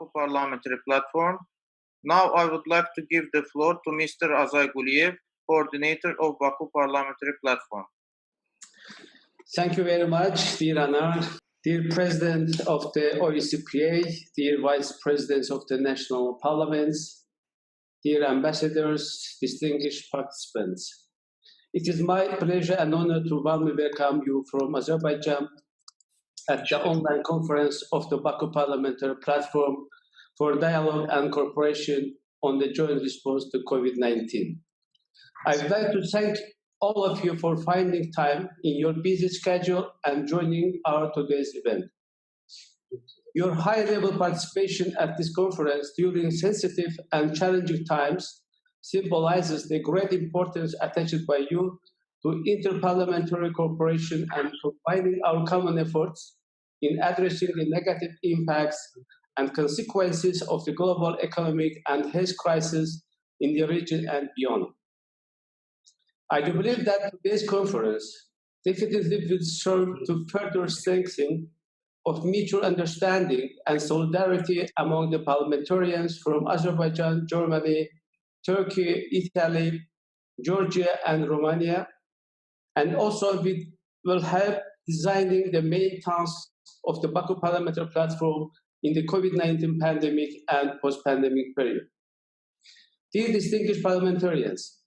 Baku Parliamentary Platform. Now I would like to give the floor to Mr. Azay Guliyev, coordinator of Baku Parliamentary Platform. Thank you very much, dear Anar, dear President of the OECPA, dear Vice Presidents of the National Parliaments, dear Ambassadors, distinguished participants. It is my pleasure and honor to warmly welcome you from Azerbaijan at the online conference of the Baku Parliamentary Platform for Dialogue and Cooperation on the Joint Response to COVID-19. I would like to thank all of you for finding time in your busy schedule and joining our today's event. Your high-level participation at this conference during sensitive and challenging times symbolizes the great importance attached by you to interparliamentary cooperation and combining our common efforts in addressing the negative impacts and consequences of the global economic and health crisis in the region and beyond. I do believe that today's conference definitely will serve to further strengthen of mutual understanding and solidarity among the parliamentarians from Azerbaijan, Germany, Turkey, Italy, Georgia, and Romania, and also we will help designing the main tasks of the Baku Parliamentary Platform in the COVID-19 pandemic and post-pandemic period. Dear distinguished parliamentarians,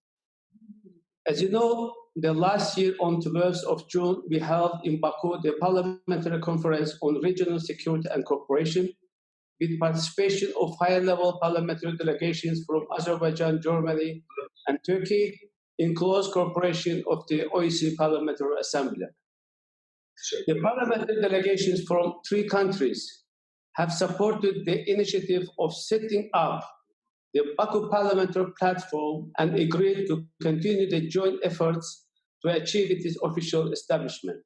as you know, the last year on 12th of June, we held in Baku the Parliamentary Conference on Regional Security and Cooperation with participation of high-level parliamentary delegations from Azerbaijan, Germany, and Turkey in close cooperation of the OECD Parliamentary Assembly. The parliamentary delegations from 3 countries have supported the initiative of setting up the Baku Parliamentary Platform and agreed to continue the joint efforts to achieve its official establishment.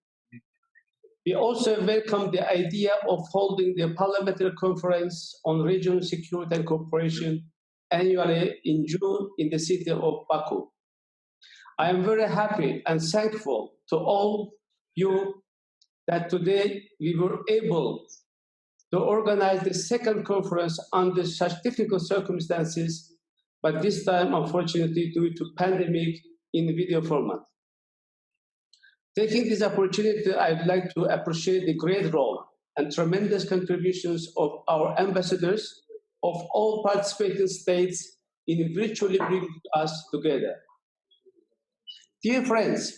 We also welcome the idea of holding the Parliamentary Conference on Regional Security and Cooperation annually in June in the city of Baku. I am very happy and thankful to all you that today we were able to organize the second conference under such difficult circumstances, but this time, unfortunately, due to pandemic in video format. Taking this opportunity, I'd like to appreciate the great role and tremendous contributions of our ambassadors of all participating states in virtually bringing us together. Dear friends,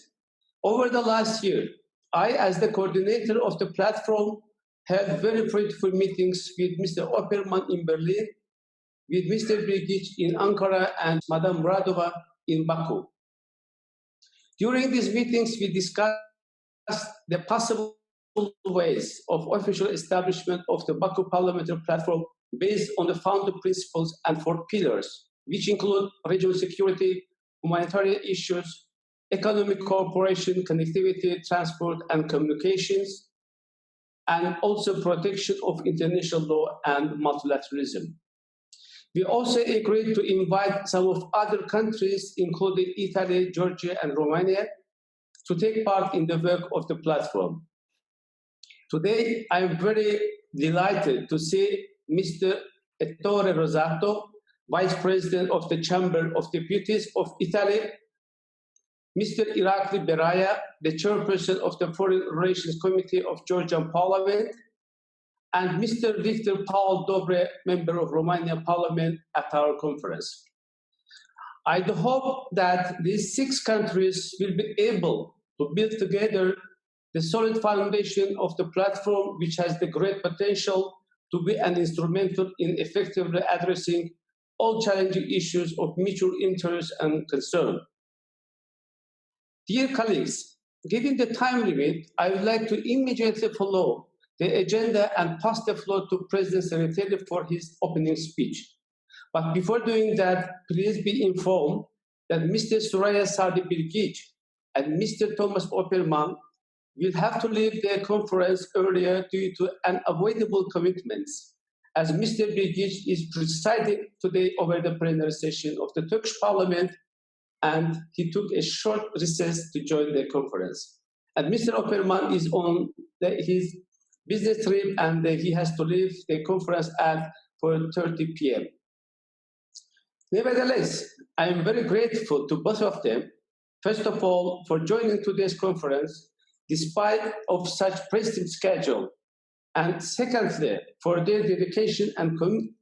over the last year, I, as the coordinator of the platform, had very fruitful meetings with Mr. Opperman in Berlin, with Mr. Bilgic in Ankara, and Madame Radova in Baku. During these meetings, we discussed the possible ways of official establishment of the Baku Parliamentary Platform based on the founding principles and 4 pillars, which include regional security, humanitarian issues, economic cooperation, connectivity, transport, and communications, and also protection of international law and multilateralism. We also agreed to invite some of other countries, including Italy, Georgia, and Romania, to take part in the work of the platform. Today, I am very delighted to see Mr. Ettore Rosato, Vice President of the Chamber of Deputies of Italy, Mr. Irakli Beraya, the Chairperson of the Foreign Relations Committee of Georgian Parliament, and Mr. Victor Paul Dobre, Member of Romanian Parliament, at our conference. I hope that these 6 countries will be able to build together the solid foundation of the platform, which has the great potential to be an instrumental in effectively addressing all challenging issues of mutual interest and concern. Dear colleagues, given the time limit, I would like to immediately follow the agenda and pass the floor to President Sereteli for his opening speech. But before doing that, please be informed that Mr. Suraya Sardi Bilgic and Mr. Thomas Opperman will have to leave their conference earlier due to unavoidable commitments, as Mr. Bilgic is presiding today over the plenary session of the Turkish Parliament, and he took a short recess to join the conference. And Mr. Opperman is on his business trip, and he has to leave the conference at 4:30 p.m. Nevertheless, I am very grateful to both of them, first of all, for joining today's conference despite of such pressing schedule, and secondly, for their dedication and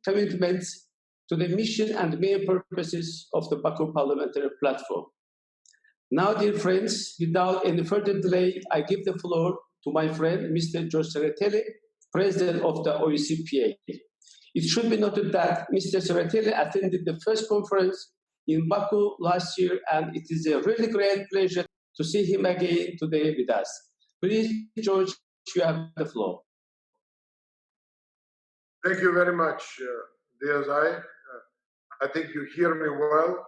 commitments to the mission and main purposes of the Baku Parliamentary Platform. Now, dear friends, without any further delay, I give the floor to my friend, Mr. George Tsereteli, President of the OECPA. It should be noted that Mr. Tsereteli attended the first conference in Baku last year, and it is a really great pleasure to see him again today with us. Please, George, you have the floor. Thank you very much, Diazai. I think you hear me well.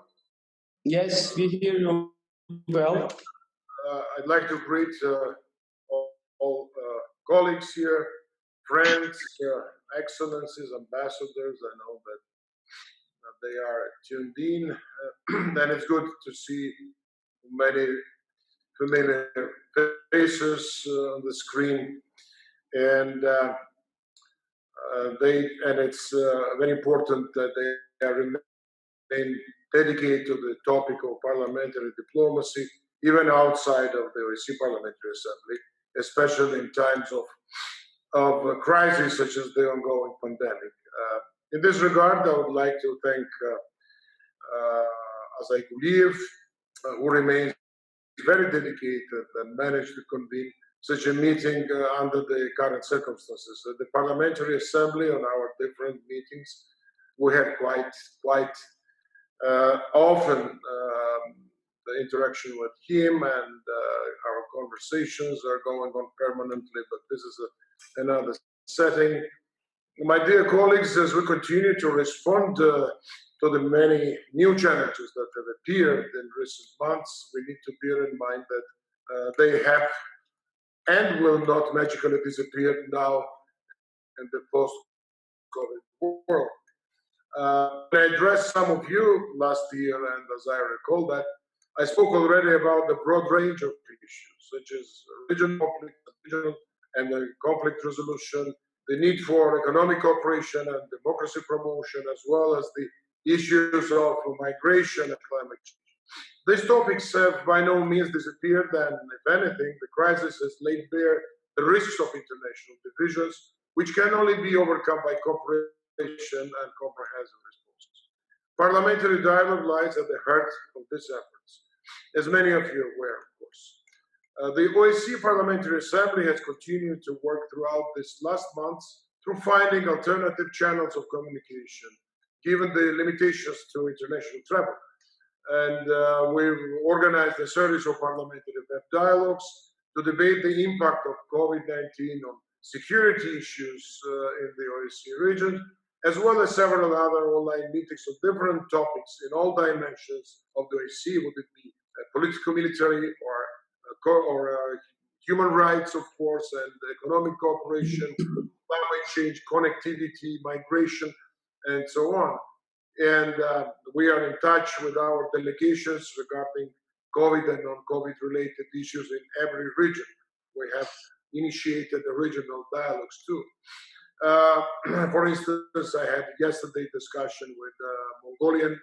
Yes, we hear you well. I'd like to greet all colleagues here, friends, excellencies, ambassadors. I know that they are tuned in, and it's good to see many familiar faces on the screen, and it's very important that they remain dedicated to the topic of parliamentary diplomacy, even outside of the OSCE Parliamentary Assembly, especially in times of a crisis such as the ongoing pandemic. In this regard, I would like to thank Azai Guliyev, who remains very dedicated and managed to convene such a meeting under the current circumstances. The Parliamentary Assembly, on our different meetings, we have quite often the interaction with him, and our conversations are going on permanently, but this is another setting. My dear colleagues, as we continue to respond to the many new challenges that have appeared in recent months, we need to bear in mind that they have and will not magically disappear now in the post-COVID world. When I addressed some of you last year, and as I recall that, I spoke already about the broad range of issues, such as regional conflict and conflict resolution, the need for economic cooperation and democracy promotion, as well as the issues of migration and climate change. These topics have by no means disappeared, and if anything, the crisis has laid bare the risks of international divisions, which can only be overcome by cooperation and comprehensive responses. Parliamentary dialogue lies at the heart of these efforts, as many of you are aware, of course. The OSCE Parliamentary Assembly has continued to work throughout these last months through finding alternative channels of communication, given the limitations to international travel. And we've organized a series of parliamentary web dialogues to debate the impact of COVID-19 on security issues in the OSCE region, as well as several other online meetings on different topics in all dimensions of the OSCE, would it be political, military, or human rights, of course, and economic cooperation, climate change, connectivity, migration, and so on. And we are in touch with our delegations regarding COVID and non-COVID related issues in every region. We have initiated the regional dialogues too. For instance, I had yesterday discussion with Mongolian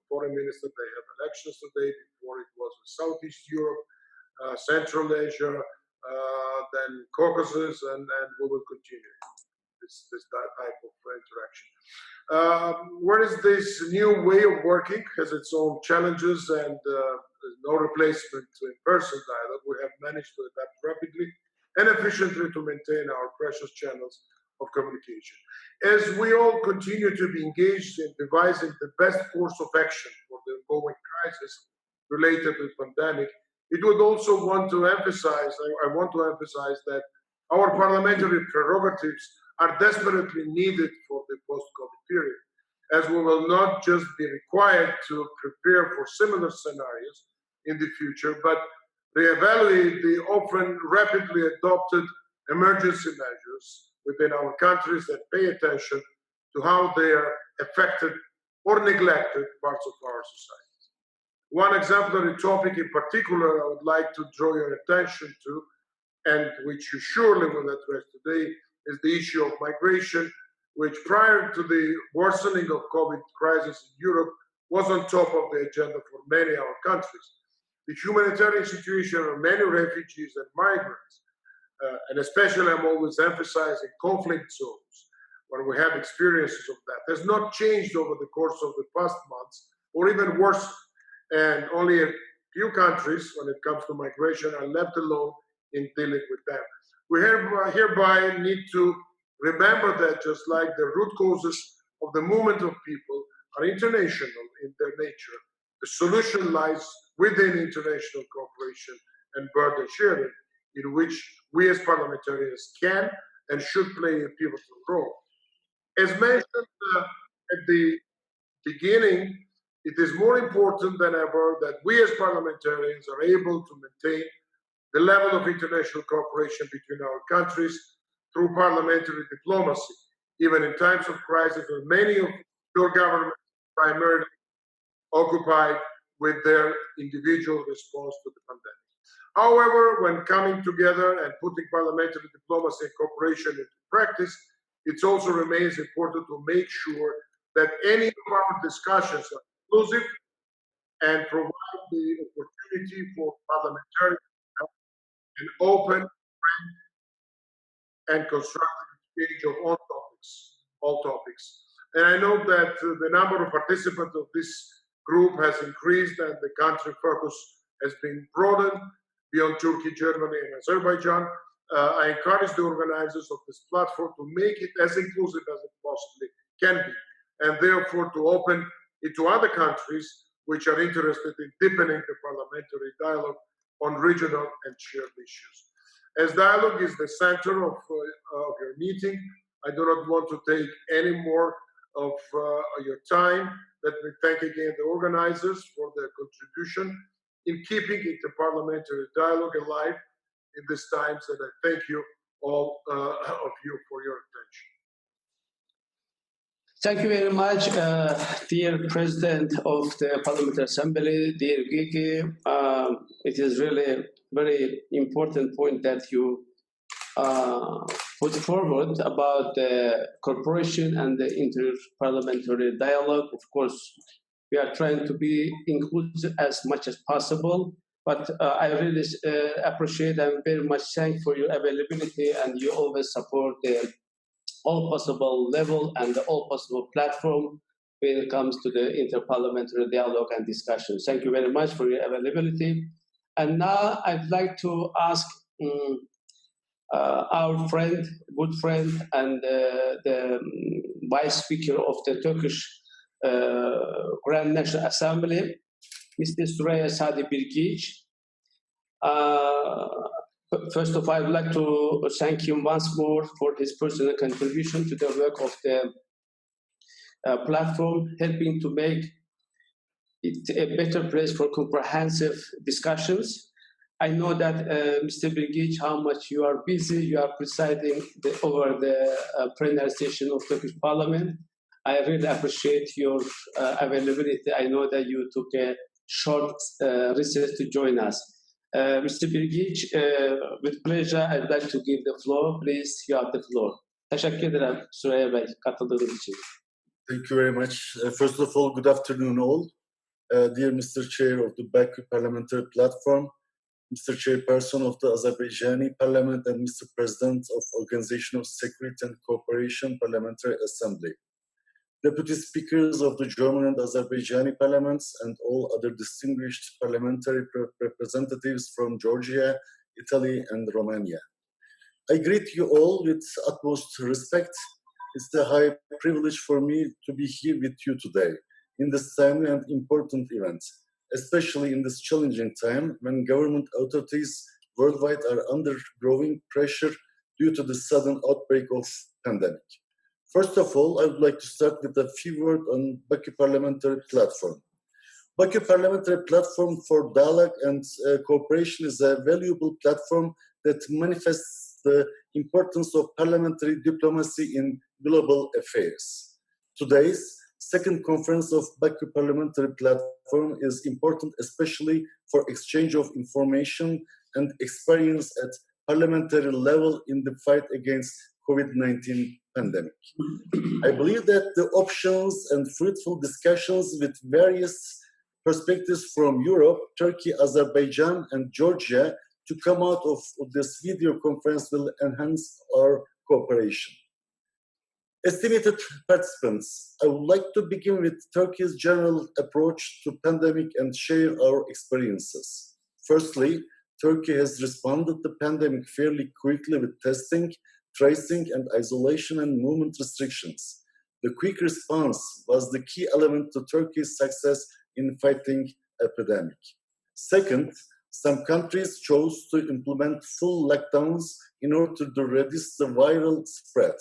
foreign minister. They have elections today. Before it was Southeast Europe, Central Asia, then Caucasus, and we will continue this type of interaction. Whereas this new way of working has its own challenges, and there's no replacement to in-person dialogue, we have managed to adapt rapidly and efficiently to maintain our precious channels of communication. As we all continue to be engaged in devising the best course of action for the ongoing crisis related to the pandemic, it would also want to emphasize, I want to emphasize that our parliamentary prerogatives are desperately needed for the post-COVID period, as we will not just be required to prepare for similar scenarios in the future, but reevaluate the often rapidly adopted emergency measures within our countries that pay attention to how they are affected or neglected parts of our society. One exemplary topic in particular I would like to draw your attention to, and which you surely will address today, is the issue of migration, which prior to the worsening of COVID crisis in Europe was on top of the agenda for many of our countries. The humanitarian situation of many refugees and migrants, and especially I'm always emphasizing conflict zones, when we have experiences of that, has not changed over the course of the past months, or even worse. And only a few countries, when it comes to migration, are left alone in dealing with them. We hereby need to remember that just like the root causes of the movement of people are international in their nature, the solution lies within international cooperation and burden sharing, in which we as parliamentarians can and should play a pivotal role. As mentioned at the beginning, it is more important than ever that we as parliamentarians are able to maintain the level of international cooperation between our countries through parliamentary diplomacy, even in times of crisis when many of your governments are primarily occupied with their individual response to the pandemic. However, when coming together and putting parliamentary diplomacy and cooperation into practice, it also remains important to make sure that any of our discussions are inclusive and provide the opportunity for parliamentary an open, frank, and constructive exchange of all topics. And I know that the number of participants of this group has increased and the country focus has been broadened beyond Turkey, Germany, and Azerbaijan. I encourage the organizers of this platform to make it as inclusive as it possibly can be, and therefore to open it to other countries which are interested in deepening the parliamentary dialogue on regional and shared issues. As dialogue is the center of your meeting, I do not want to take any more of your time. Let me thank again the organizers for their contribution in keeping interparliamentary dialogue alive in these times, and I thank you all of you for your attention. Thank you very much, dear President of the Parliamentary Assembly, dear Gigi. It is really a very important point that you put forward about the cooperation and the inter-parliamentary dialogue. Of course, we are trying to be inclusive as much as possible, but I really appreciate and very much thank for your availability, and you always support the all possible level and the all possible platform when it comes to the interparliamentary dialogue and discussion. Thank you very much for your availability. And now I'd like to ask our friend, good friend, and the Vice Speaker of the Turkish Grand National Assembly, Mr. Süreyya Sadi Bilgiç. First of all, I would like to thank him once more for his personal contribution to the work of the platform, helping to make it a better place for comprehensive discussions. I know that, Mr. Bilgiç, how much you are busy. You are presiding over the plenary session of Turkish Parliament. I really appreciate your availability. I know that you took a short recess to join us. Mr. Bilgiç, with pleasure, I'd like to give the floor. Please, you have the floor. Teşekkür ederim Süreyya Bey katıldığınız için. Thank you very much. First of all, good afternoon all. Dear Mr. Chair of the Baku Parliamentary Platform, Mr. Chairperson of the Azerbaijani Parliament, and Mr. President of Organization of Security and Cooperation Parliamentary Assembly, Deputy Speakers of the German and Azerbaijani parliaments, and all other distinguished parliamentary representatives from Georgia, Italy, and Romania. I greet you all with utmost respect. It's a high privilege for me to be here with you today in this timely and important event, especially in this challenging time when government authorities worldwide are under growing pressure due to the sudden outbreak of pandemic. First of all, I would like to start with a few words on Baku Parliamentary Platform. Baku Parliamentary Platform for Dialogue and Cooperation is a valuable platform that manifests the importance of parliamentary diplomacy in global affairs. Today's second conference of Baku Parliamentary Platform is important, especially for exchange of information and experience at parliamentary level in the fight against COVID-19 pandemic. I believe that the options and fruitful discussions with various perspectives from Europe, Turkey, Azerbaijan, and Georgia to come out of this video conference will enhance our cooperation. Estimated participants, I would like to begin with Turkey's general approach to pandemic and share our experiences. Firstly, Turkey has responded to the pandemic fairly quickly with testing, tracing, and isolation and movement restrictions. The quick response was the key element to Turkey's success in fighting epidemic. Second, some countries chose to implement full lockdowns in order to reduce the viral spread.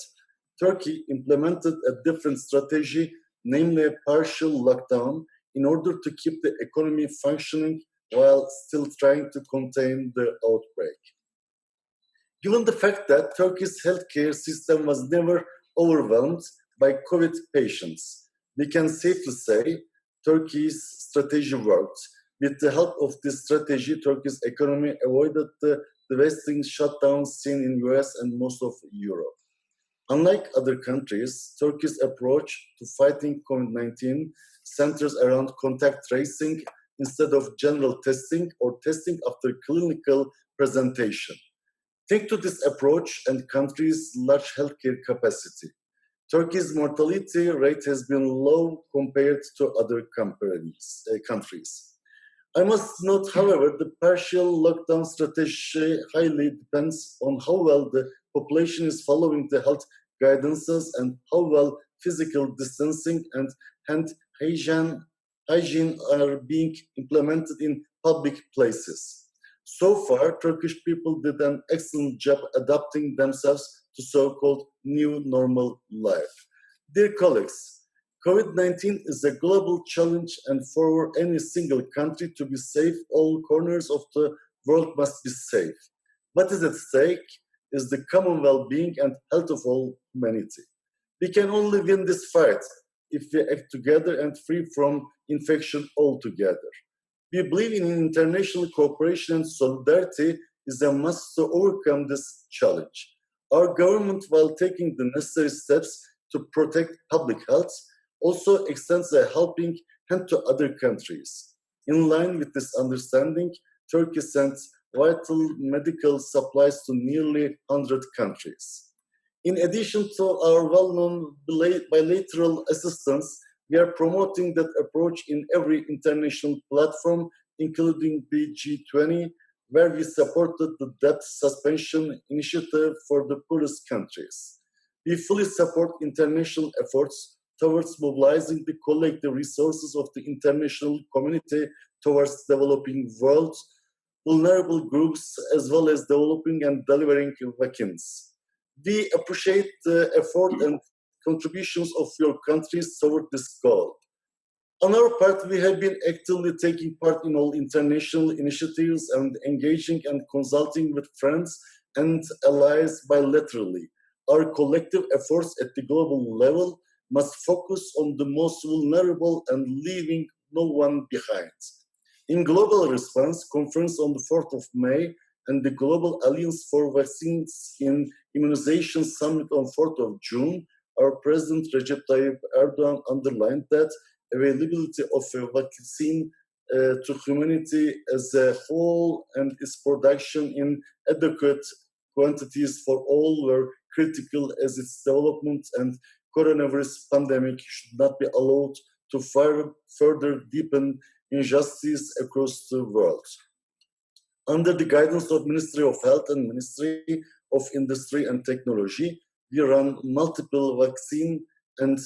Turkey implemented a different strategy, namely a partial lockdown, in order to keep the economy functioning while still trying to contain the outbreak. Given the fact that Turkey's healthcare system was never overwhelmed by COVID patients, we can safely say Turkey's strategy worked. With the help of this strategy, Turkey's economy avoided the devastating shutdowns seen in US and most of Europe. Unlike other countries, Turkey's approach to fighting COVID-19 centers around contact tracing instead of general testing or testing after clinical presentation. Think to this approach and country's large healthcare capacity. Turkey's mortality rate has been low compared to other countries. I must note, however, the partial lockdown strategy highly depends on how well the population is following the health guidances and how well physical distancing and hand hygiene are being implemented in public places. So far, Turkish people did an excellent job adapting themselves to so-called new normal life. Dear colleagues, COVID-19 is a global challenge, and for any single country to be safe, all corners of the world must be safe. What is at stake is the common well-being and health of all humanity. We can only win this fight if we act together and free from infection altogether. We believe in international cooperation and solidarity is a must to overcome this challenge. Our government, while taking the necessary steps to protect public health, also extends a helping hand to other countries. In line with this understanding, Turkey sends vital medical supplies to nearly 100 countries. In addition to our well-known bilateral assistance, we are promoting that approach in every international platform, including the G20, where we supported the debt suspension initiative for the poorest countries. We fully support international efforts towards mobilizing the collective resources of the international community towards developing world, vulnerable groups, as well as developing and delivering vaccines. We appreciate the effort and contributions of your countries toward this goal. On our part, we have been actively taking part in all international initiatives and engaging and consulting with friends and allies bilaterally. Our collective efforts at the global level must focus on the most vulnerable and leaving no one behind. In Global Response Conference on the 4th of May and the Global Alliance for Vaccines in Immunization Summit on 4th of June, our President Recep Tayyip Erdogan underlined that availability of a vaccine to humanity as a whole and its production in adequate quantities for all were critical as its development and coronavirus pandemic should not be allowed to further deepen injustice across the world. Under the guidance of Ministry of Health and Ministry of Industry and Technology, we run multiple vaccine and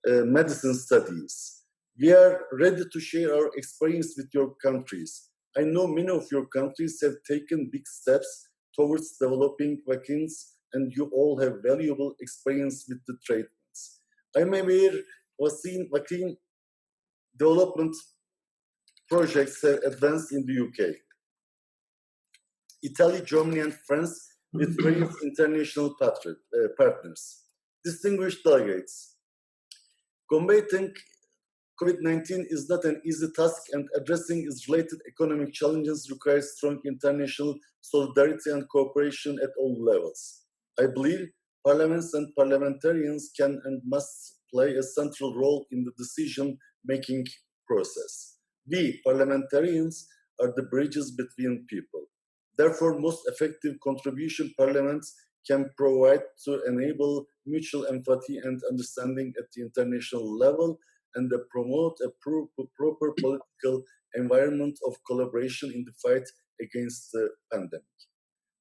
medicine studies. We are ready to share our experience with your countries. I know many of your countries have taken big steps towards developing vaccines, and you all have valuable experience with the treatments. I'm aware vaccine development projects have advanced in the UK, Italy, Germany, and France with various international partners. Distinguished delegates, combating COVID-19 is not an easy task, and addressing its related economic challenges requires strong international solidarity and cooperation at all levels. I believe parliaments and parliamentarians can and must play a central role in the decision-making process. We, parliamentarians, are the bridges between people. Therefore, most effective contribution parliaments can provide to enable mutual empathy and understanding at the international level and promote a proper political environment of collaboration in the fight against the pandemic.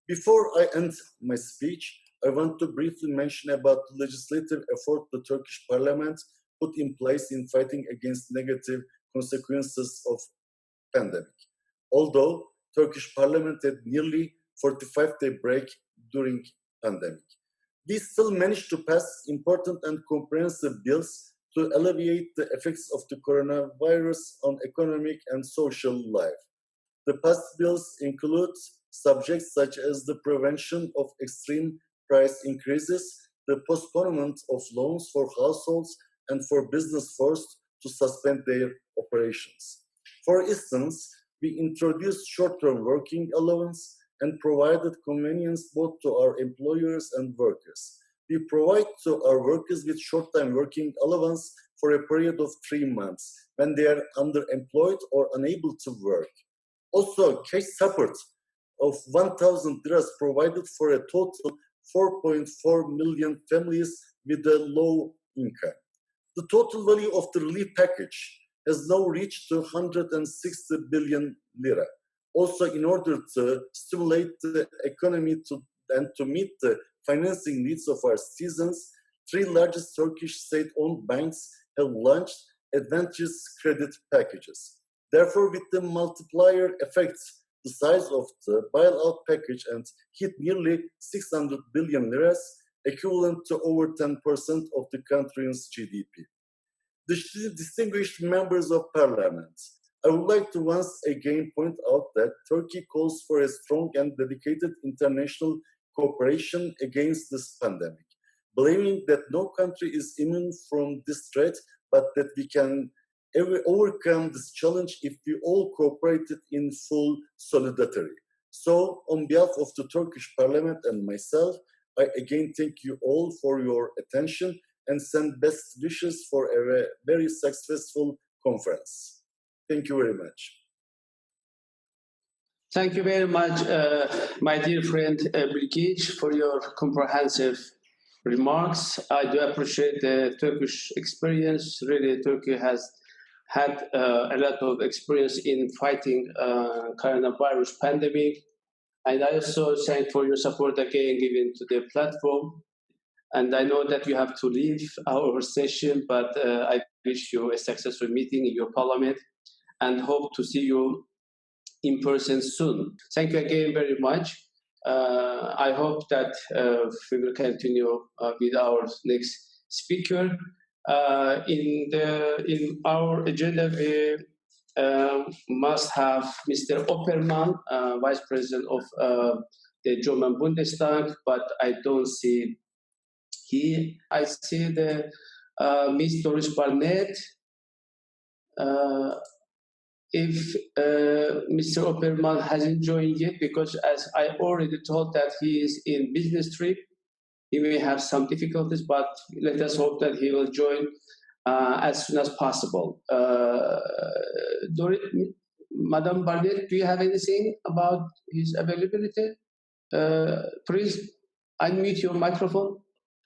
Before I end my speech, I want to briefly mention about the legislative effort the Turkish parliament put in place in fighting against negative consequences of pandemic. Although Turkish parliament had nearly 45-day break during pandemic, we still managed to pass important and comprehensive bills to alleviate the effects of the coronavirus on economic and social life. The past bills include subjects such as the prevention of extreme price increases, the postponement of loans for households and for business forced to suspend their operations. For instance, we introduced short-term working allowance and provided convenience both to our employers and workers. We provide to our workers with short-time working allowance for a period of 3 months when they are underemployed or unable to work. Also, cash support of 1,000 liras provided for a total 4.4 million families with a low income. The total value of the relief package has now reached 160 billion lira. Also, in order to stimulate the economy and to meet the financing needs of our citizens, 3 largest Turkish state-owned banks have launched advantageous credit packages. Therefore, with the multiplier effects, the size of the bailout package and hit nearly 600 billion liras, equivalent to over 10% of the country's GDP. Distinguished members of parliament, I would like to once again point out that Turkey calls for a strong and dedicated international cooperation against this pandemic, believing that no country is immune from this threat, but that we can overcome this challenge if we all cooperated in full solidarity. So, on behalf of the Turkish Parliament and myself, I again thank you all for your attention and send best wishes for a very successful conference. Thank you very much. Thank you very much, my dear friend Bilgiç, for your comprehensive remarks. I do appreciate the Turkish experience. Really, Turkey has had a lot of experience in fighting coronavirus pandemic. And I also thank for your support again given to the platform. And I know that you have to leave our session, but I wish you a successful meeting in your parliament and hope to see you in person soon. Thank you again very much. I hope that we will continue with our next speaker. In our agenda, we must have Mr. Oppermann, Vice President of the German Bundestag, but I don't see he. I see the Miss Doris Barnett. If Mr. Oppermann hasn't joined yet, because as I already told that he is in business trip, he may have some difficulties, but let us hope that he will join as soon as possible. Madam Barnett, do you have anything about his availability? Please unmute your microphone.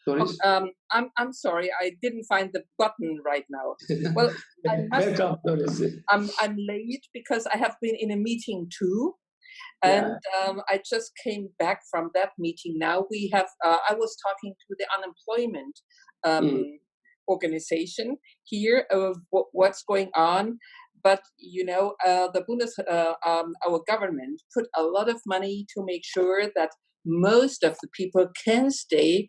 Doris? I'm sorry, I didn't find the button right now. Well, Welcome, Doris. I'm late because I have been in a meeting too, and I just came back from that meeting. Now we have. I was talking to the unemployment organization here of what's going on. But you know, our government put a lot of money to make sure that most of the people can stay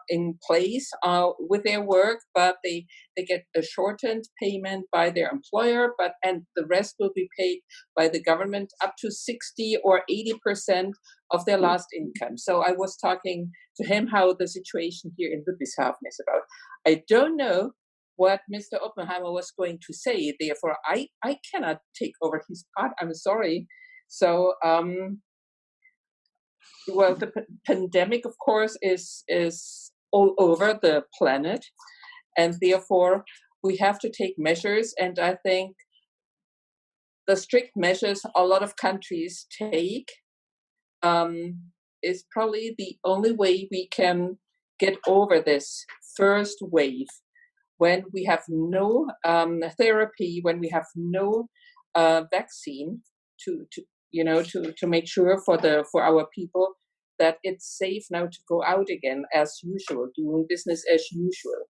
in place with their work, but they get a shortened payment by their employer, and the rest will be paid by the government up to 60 or 80% of their last income. So I was talking to him how the situation here in Ludwigshafen is about. I don't know what Mr. Oppenheimer was going to say. Therefore, I cannot take over his part. I'm sorry. So Well, the pandemic, of course, is all over the planet, and therefore we have to take measures. And I think the strict measures a lot of countries take is probably the only way we can get over this first wave. When we have no therapy, when we have no vaccine to make sure for our people that it's safe now to go out again as usual, doing business as usual.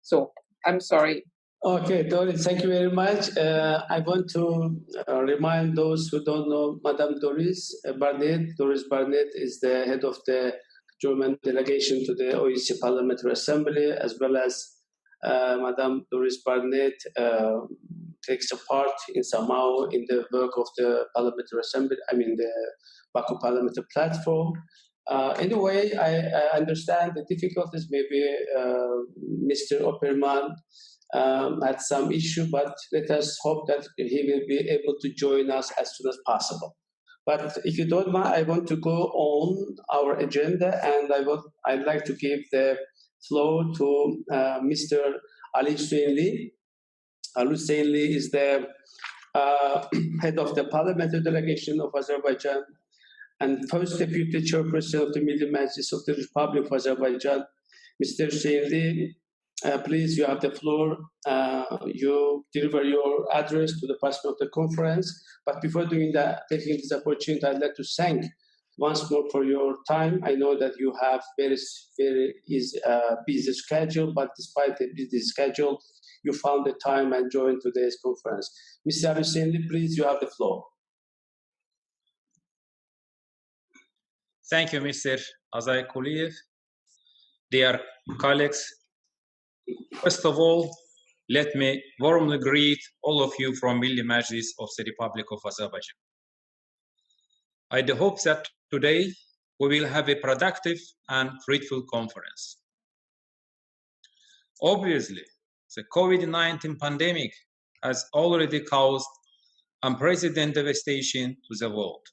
So I'm sorry. Okay, Doris, thank you very much. I want to remind those who don't know Madame Doris Barnett. Doris Barnett is the head of the German delegation to the OECD Parliamentary Assembly, as well as Madame Doris Barnett takes a part in somehow in the work of the Parliamentary Assembly, the Baku Parliamentary Platform. Anyway, I understand the difficulties. Maybe Mr. Opperman had some issue, but let us hope that he will be able to join us as soon as possible. But if you don't mind, I want to go on our agenda, and I'd like to give the floor to Mr. Ali Hussein Lee. Ali Hussein Lee is the head of the parliamentary delegation of Azerbaijan and first deputy chairperson of the Milli Majlis of the Republic of Azerbaijan. Mr. Hussein Lee, please, you have the floor. You deliver your address to the participants of the conference. But before doing that, taking this opportunity, I'd like to thank once more for your time. I know that you have very busy schedule, but despite the busy schedule, you found the time and joined today's conference. Mr. Hussein Lee, please, you have the floor. Thank you, Mr. Azay Kuliyev. Dear colleagues, first of all, let me warmly greet all of you from Milli Majlis of the Republic of Azerbaijan. I do hope that today we will have a productive and fruitful conference. Obviously, the COVID-19 pandemic has already caused unprecedented devastation to the world.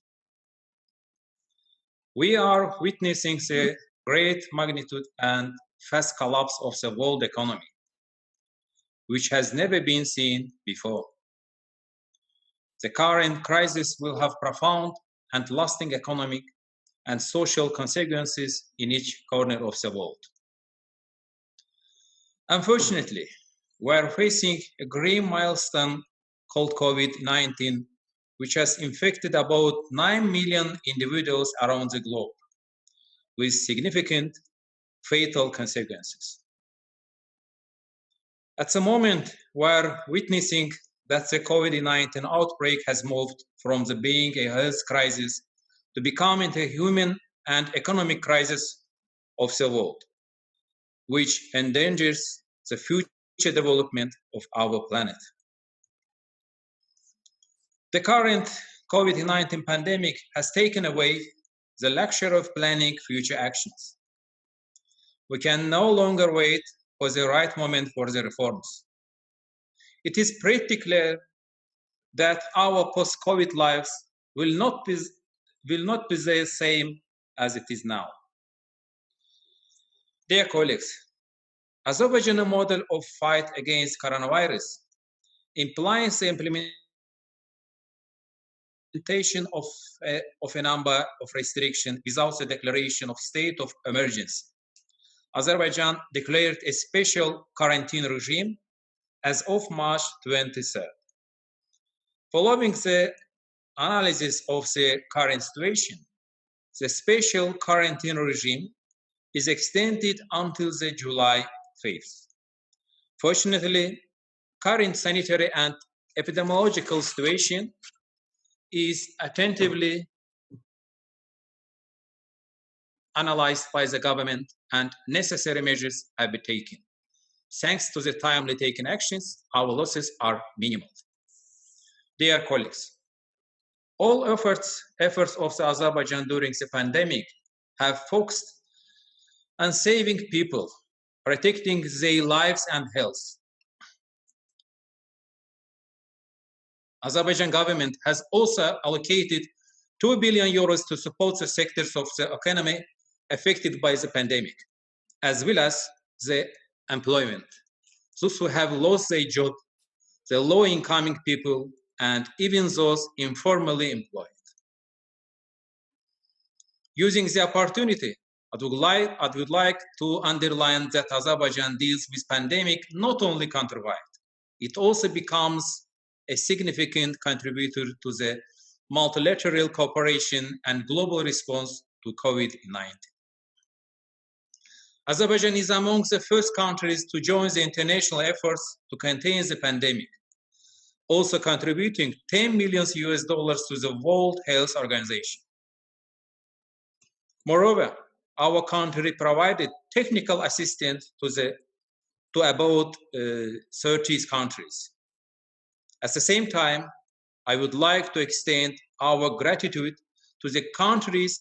We are witnessing the great magnitude and fast collapse of the world economy, which has never been seen before. The current crisis will have profound and lasting economic and social consequences in each corner of the world. Unfortunately, we are facing a grim milestone called COVID-19, which has infected about 9 million individuals around the globe, with significant fatal consequences. At the moment, we are witnessing that the COVID-19 outbreak has moved from being a health crisis to becoming a human and economic crisis of the world, which endangers the future development of our planet. The current COVID-19 pandemic has taken away the luxury of planning future actions. We can no longer wait for the right moment for the reforms. It is pretty clear that our post-COVID lives will not be the same as it is now. Dear colleagues, Azerbaijan's model of fight against coronavirus implies the implementation of a number of restrictions without the declaration of state of emergency. Azerbaijan declared a special quarantine regime as of March 23rd. Following the analysis of the current situation, the special quarantine regime is extended until the July 5th. Fortunately, current sanitary and epidemiological situation is attentively analyzed by the government and necessary measures have been taken. Thanks to the timely taken actions, our losses are minimal. Dear colleagues, all efforts of the Azerbaijan during the pandemic have focused on saving people, protecting their lives and health. Azerbaijan government has also allocated €2 billion to support the sectors of the economy affected by the pandemic, as well as the employment. Those who have lost their job, the low-income people, and even those informally employed. Using the opportunity, I would like to underline that Azerbaijan deals with pandemic not only countrywide, it also becomes a significant contributor to the multilateral cooperation and global response to COVID-19. Azerbaijan is among the first countries to join the international efforts to contain the pandemic, also contributing $10 million to the World Health Organization. Moreover, our country provided technical assistance to about 30 countries. At the same time, I would like to extend our gratitude to the countries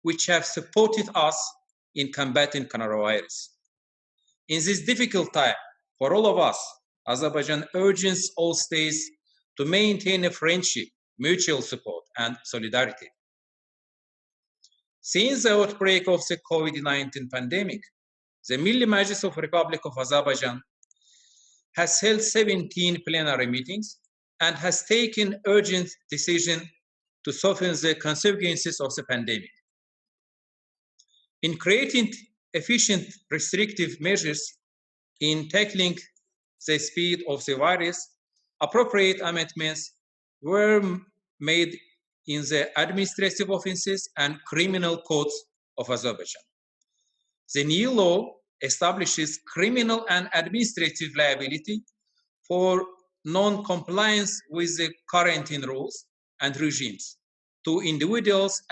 which have supported us in combating coronavirus. In this difficult time, for all of us, Azerbaijan urges all states to maintain a friendship, mutual support, and solidarity. Since the outbreak of the COVID-19 pandemic, the Milli Majlis of Republic of Azerbaijan has held 17 plenary meetings and has taken urgent decisions to soften the consequences of the pandemic. In creating efficient restrictive measures in tackling the spread of the virus, appropriate amendments were made in the administrative offenses and criminal codes of Azerbaijan. The new law establishes criminal and administrative liability for non-compliance with the quarantine rules and regimes to individuals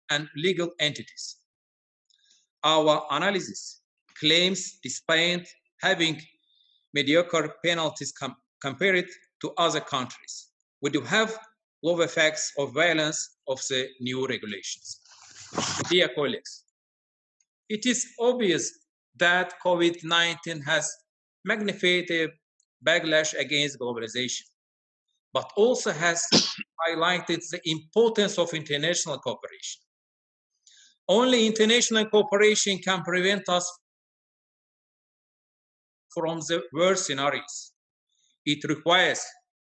and legal entities. Our analysis claims, despite having mediocre penalties compared to other countries, we do have low effects of violence of the new regulations. Dear colleagues, it is obvious that COVID-19 has magnified a backlash against globalization, but also has highlighted the importance of international cooperation. Only international cooperation can prevent us from the worst scenarios. It requires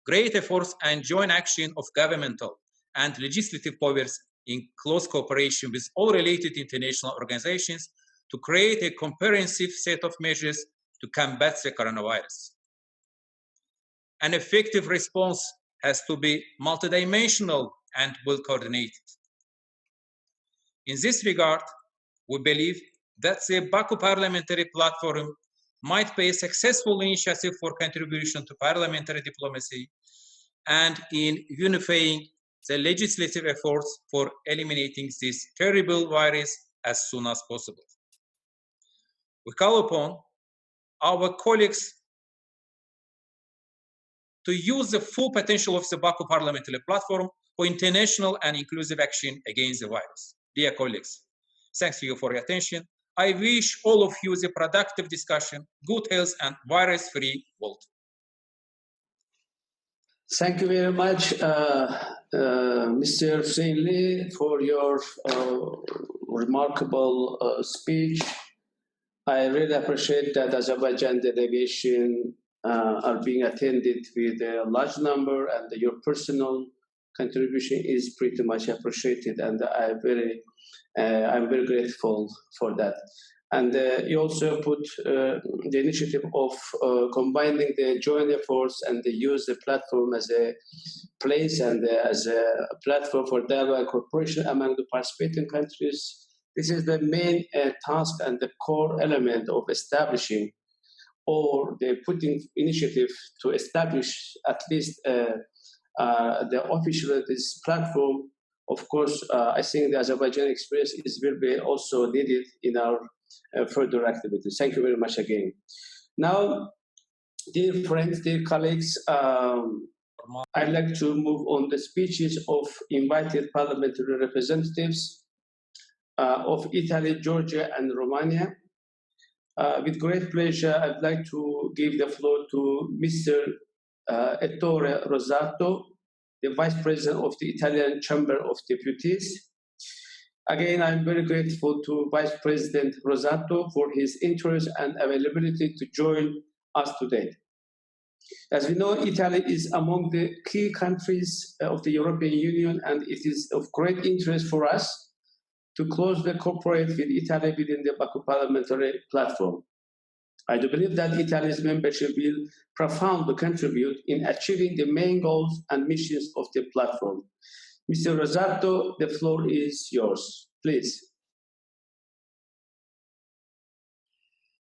great efforts and joint action of governmental and legislative powers in close cooperation with all related international organizations to create a comprehensive set of measures to combat the coronavirus. An effective response has to be multidimensional and well coordinated. In this regard, we believe that the Baku Parliamentary Platform might be a successful initiative for contribution to parliamentary diplomacy and in unifying the legislative efforts for eliminating this terrible virus as soon as possible. We call upon our colleagues to use the full potential of the Baku Parliamentary Platform for international and inclusive action against the virus. Dear colleagues, thanks to you for your attention. I wish all of you a productive discussion, good health, and virus-free world. Thank you very much, Mr. Hussein Lee, for your remarkable speech. I really appreciate that Azerbaijan delegation are being attended with a large number, and your personal contribution is pretty much appreciated, and I'm very grateful for that. And you also put the initiative of combining the joint efforts and use the platform as a place and as a platform for dialogue and cooperation among the participating countries. This is the main task and the core element of establishing or the putting initiative to establish at least the official this platform. Of course, I think the Azerbaijan experience will be also needed in our further activities. Thank you very much again. Now, dear friends, dear colleagues, I'd like to move on the speeches of invited parliamentary representatives of Italy, Georgia, and Romania. With great pleasure, I'd like to give the floor to Mr. Ettore Rosato, the Vice President of the Italian Chamber of Deputies. Again, I'm very grateful to Vice President Rosato for his interest and availability to join us today. As we know, Italy is among the key countries of the European Union, and it is of great interest for us to closely cooperate with Italy within the Baku Parliamentary Platform. I do believe that Italy's membership will profoundly contribute in achieving the main goals and missions of the platform. Mr. Rosato, the floor is yours. Please.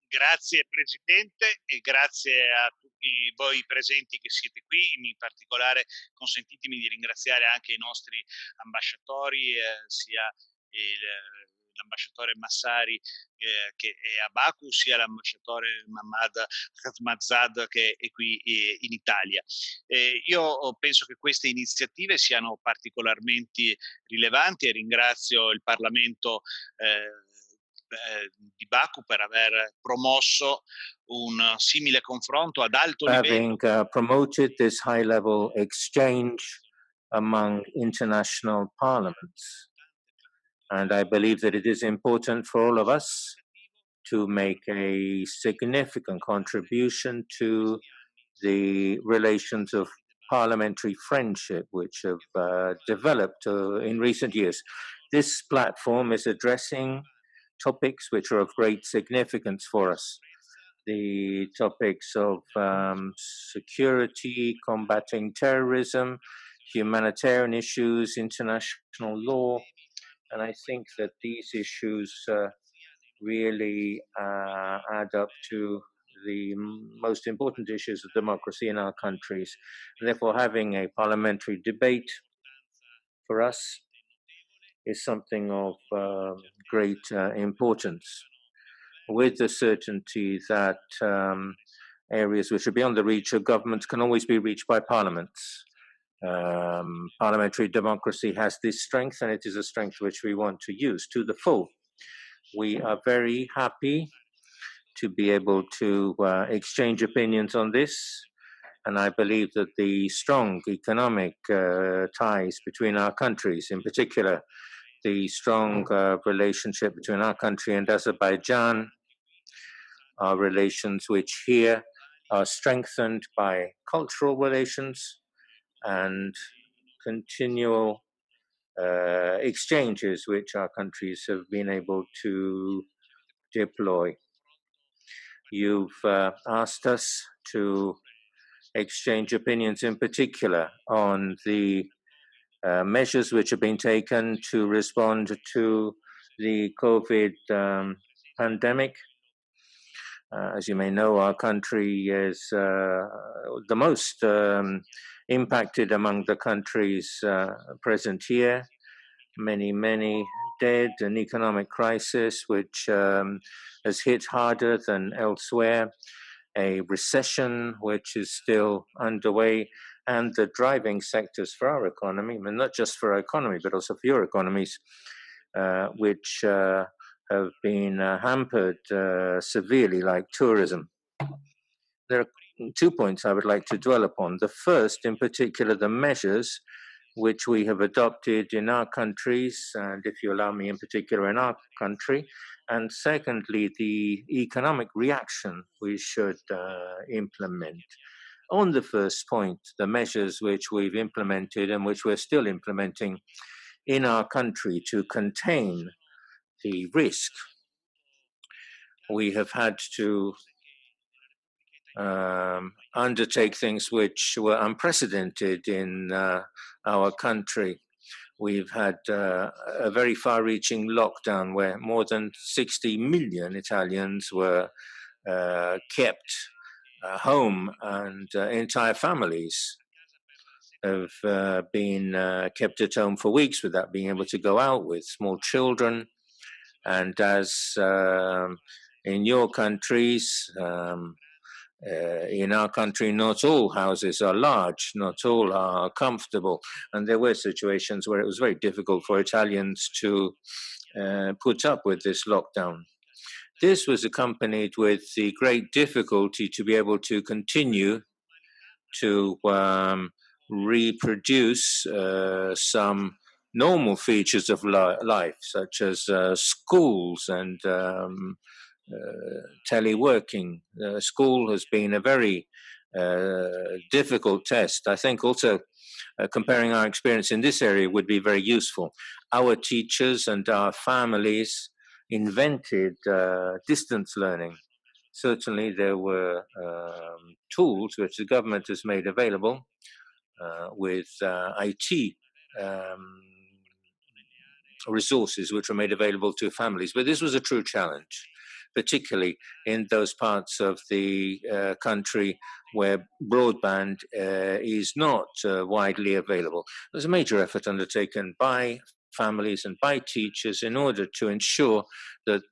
Grazie Presidente e grazie a tutti voi presenti che siete qui, in particolare consentitemi di ringraziare anche i nostri ambasciatori, sia l'ambasciatore Massari che è a Baku, sia l'ambasciatore Mamad Khatmazad che è qui in Italia. Io penso che queste iniziative siano particolarmente rilevanti e ringrazio il Parlamento di Baku per aver promosso un simile confronto ad alto livello. Having promoted this high-level exchange among international parliaments. And I believe that it is important for all of us to make a significant contribution to the relations of parliamentary friendship which have developed in recent years. This platform is addressing topics which are of great significance for us. The topics of security, combating terrorism, humanitarian issues, international law. And I think that these issues really add up to the most important issues of democracy in our countries. And therefore, having a parliamentary debate for us is something of great importance, with the certainty that areas which are beyond the reach of governments can always be reached by parliaments. Parliamentary democracy has this strength, and it is a strength which we want to use to the full. We are very happy to be able to exchange opinions on this, and I believe that the strong economic ties between our countries, in particular, the strong relationship between our country and Azerbaijan, are relations which here are strengthened by cultural relations and continual exchanges which our countries have been able to deploy. You've asked us to exchange opinions in particular on the measures which have been taken to respond to the COVID pandemic. As you may know, our country is the most impacted among the countries present here. Many dead, an economic crisis which has hit harder than elsewhere, a recession which is still underway, and the driving sectors for our economy, and not just for our economy, but also for your economies, which have been hampered severely, like tourism. There are 2 points I would like to dwell upon. The first, in particular, the measures which we have adopted in our countries, and if you allow me, in particular, in our country. And secondly, the economic reaction we should implement. On the first point, the measures which we've implemented and which we're still implementing in our country to contain the risk, we have had to undertake things which were unprecedented in our country. We've had a very far-reaching lockdown where more than 60 million Italians were kept home, and entire families have been kept at home for weeks without being able to go out, with small children. And as in your countries, in our country, not all houses are large, not all are comfortable. And there were situations where it was very difficult for Italians to put up with this lockdown. This was accompanied with the great difficulty to be able to continue to reproduce some normal features of life, such as schools and teleworking. School has been a very difficult test. I think also comparing our experience in this area would be very useful. Our teachers and our families invented distance learning. Certainly there were tools which the government has made available with IT resources which were made available to families. But this was a true challenge, particularly in those parts of the country where broadband is not widely available. There's a major effort undertaken by families and by teachers in order to ensure that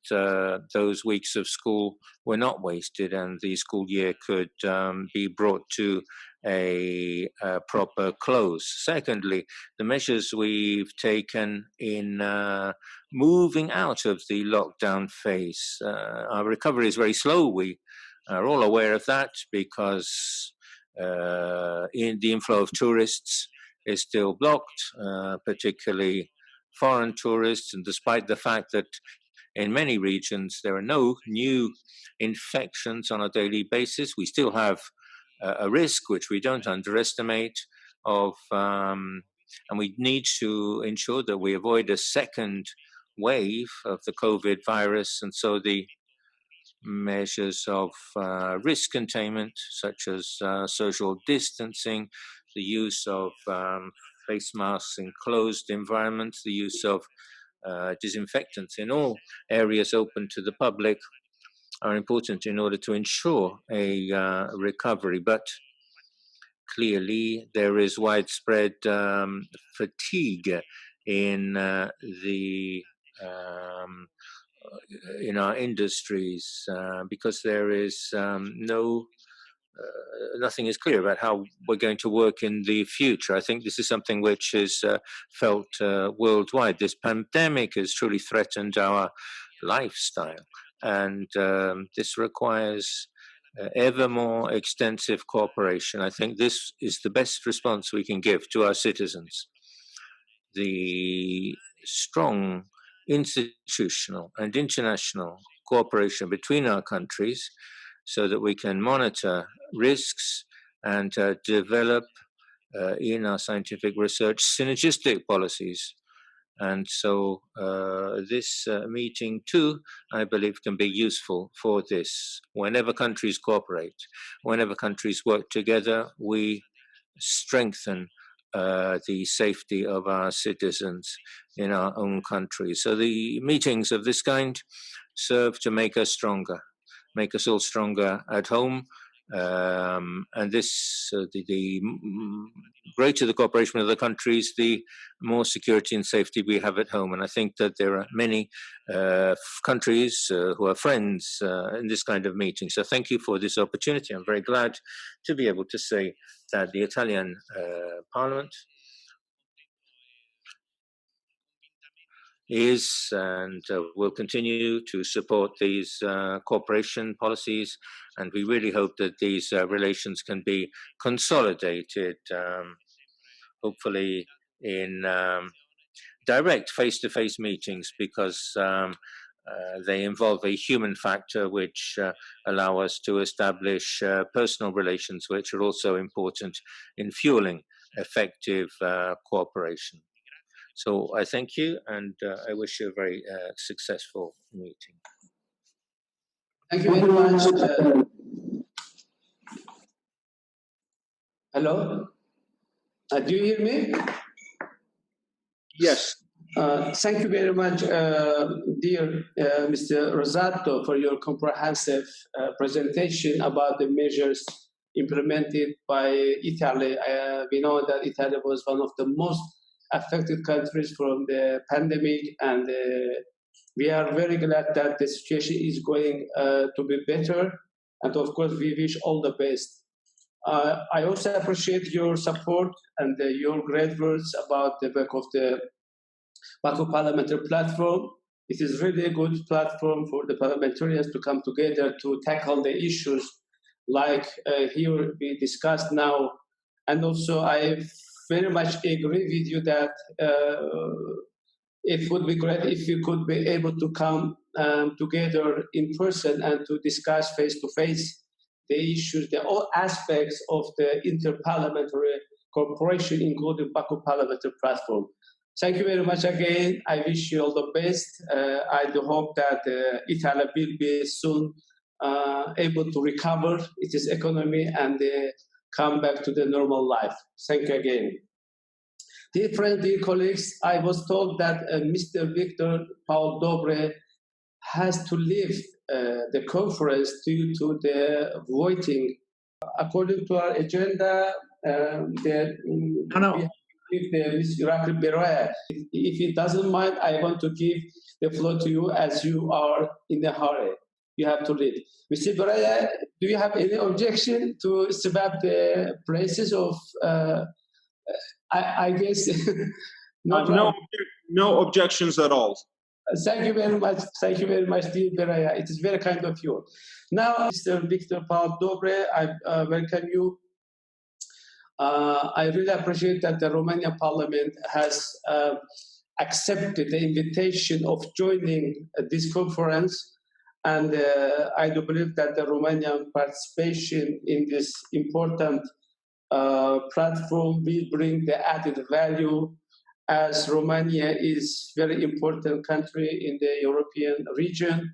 those weeks of school were not wasted and the school year could be brought to a proper close. Secondly, the measures we've taken in moving out of the lockdown phase. Our recovery is very slow. We are all aware of that because in the inflow of tourists is still blocked, particularly foreign tourists, and despite the fact that in many regions there are no new infections on a daily basis, we still have a risk which we don't underestimate of, and we need to ensure that we avoid a second wave of the COVID virus, and so the measures of risk containment, such as social distancing, the use of face masks in closed environments, the use of disinfectants in all areas open to the public, are important in order to ensure a recovery. But clearly there is widespread fatigue in in our industries because there is nothing is clear about how we're going to work in the future. I think this is something which is felt worldwide. This pandemic has truly threatened our lifestyle, and this requires ever more extensive cooperation. I think this is the best response we can give to our citizens. The strong institutional and international cooperation between our countries so that we can monitor risks and develop in our scientific research synergistic policies. And so this meeting too, I believe, can be useful for this. Whenever countries cooperate, whenever countries work together, we strengthen the safety of our citizens in our own country. So the meetings of this kind serve to make us stronger, make us all stronger at home. And this, the greater the cooperation of the countries, the more security and safety we have at home. And I think that there are many countries who are friends in this kind of meeting. So thank you for this opportunity. I'm very glad to be able to say that the Italian Parliament is and will continue to support these cooperation policies, and we really hope that these relations can be consolidated, hopefully in direct face-to-face meetings, because they involve a human factor which allow us to establish personal relations, which are also important in fueling effective cooperation. So I thank you, and I wish you a very successful meeting. Thank you very much. Hello? Do you hear me? Yes. Thank you very much, dear Mr. Rosato, for your comprehensive presentation about the measures implemented by Italy. We know that Italy was one of the most affected countries from the pandemic, and we are very glad that the situation is going to be better, and of course we wish all the best. I also appreciate your support and your great words about the work of the Baku Parliamentary platform. It is really a good platform for the parliamentarians to come together to tackle the issues like here we discussed now, And also, I very much agree with you that it would be great if you could be able to come together in person and to discuss face to face the issues, all aspects of the interparliamentary cooperation, including Baku Parliamentary Platform. Thank you very much again. I wish you all the best. I do hope that Italy will be soon able to recover its economy and come back to the normal life. Thank you again. Dear friends, dear colleagues, I was told that Mr. Victor Paul Dobre has to leave the conference due to the voting. According to our agenda, we have to give Ms. Irakli Beraya. If he doesn't mind, I want to give the floor to you as you are in a hurry. You have to leave. Mr. Beraya, do you have any objection to swap the places of I guess no objections at all. Thank you very much. Thank you very much, dear Beraya. It is very kind of you. Now, Mr. Victor Paul Dobre, I welcome you. I really appreciate that the Romanian Parliament has accepted the invitation of joining this conference. And I do believe that the Romanian participation in this important platform will bring the added value, as Romania is a very important country in the European region.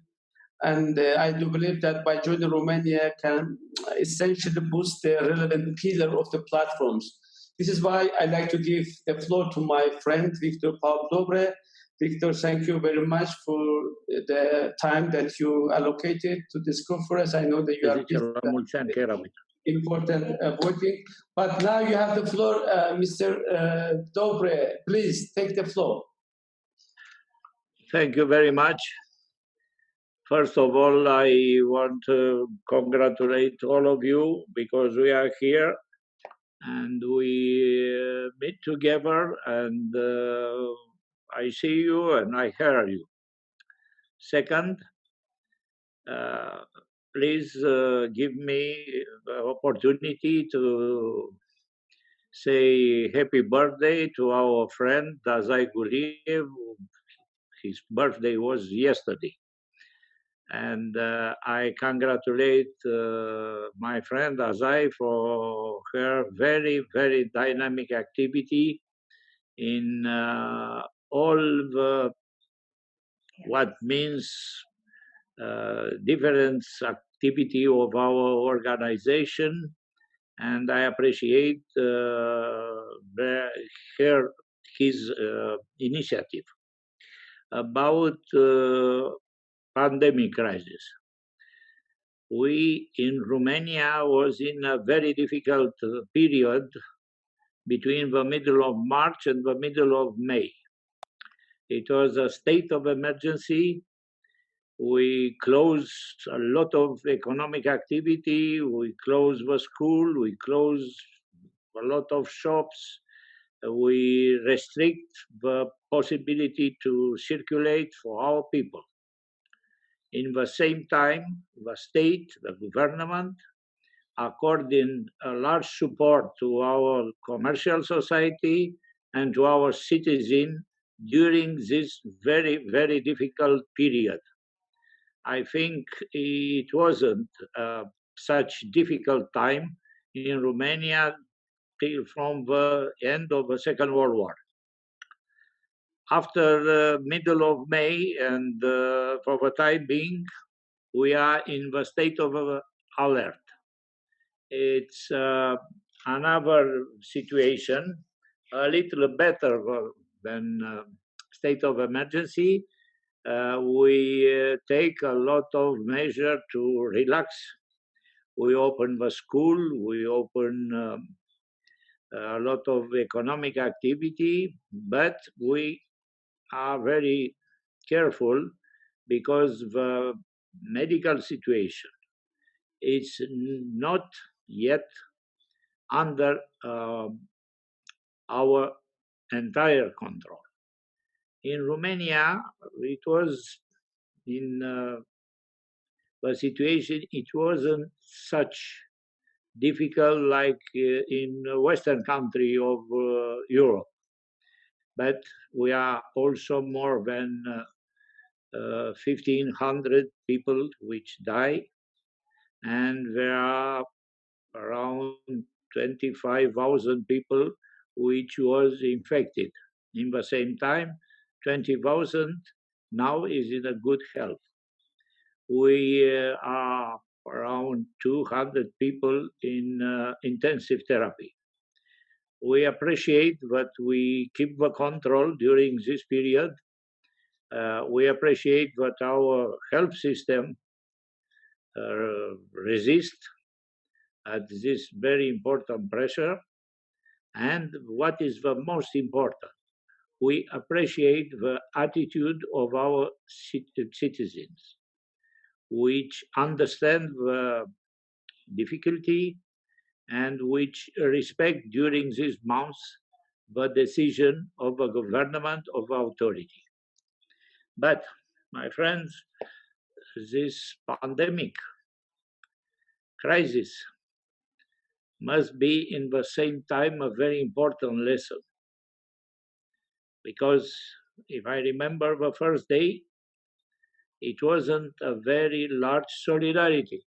And I do believe that by joining Romania can essentially boost the relevant pillar of the platforms. This is why I like to give the floor to my friend, Victor Paul Dobre. Victor, thank you very much for the time that you allocated to this conference. I know that you are important voting. But now you have the floor, Mr. Dobre. Please take the floor. Thank you very much. First of all, I want to congratulate all of you because we are here and we meet together and I see you and I hear you. Second, please give me the opportunity to say happy birthday to our friend Azai Guliev. His birthday was yesterday. And I congratulate my friend Azai for her very, very dynamic activity in all the what means different activity of our organization, and I appreciate his initiative about pandemic crisis. We in Romania was in a very difficult period between the middle of March and the middle of May. It was a state of emergency. We closed a lot of economic activity. We closed the school. We closed a lot of shops. We restrict the possibility to circulate for our people. In the same time, the state, the government, according a large support to our commercial society and to our citizens during this very, very difficult period. I think it wasn't such difficult time in Romania till from the end of the Second World War. After the middle of May and for the time being, we are in the state of alert. It's another situation, a little better than state of emergency. We take a lot of measures to relax. We open the school, we open a lot of economic activity, but we are very careful because the medical situation is not yet under our entire control. In Romania, it was in the situation, it wasn't such difficult like in Western country of Europe. But we are also more than 1,500 people which die, and there are around 25,000 people which was infected. In the same time, 20,000 now is in a good health. We are around 200 people in intensive therapy. We appreciate that we keep the control during this period. We appreciate that our health system resist at this very important pressure. And what is the most important, we appreciate the attitude of our citizens, which understand the difficulty and which respect during these months the decision of the government of authority. But, my friends, this pandemic crisis must be in the same time a very important lesson. Because if I remember the first day, it wasn't a very large solidarity.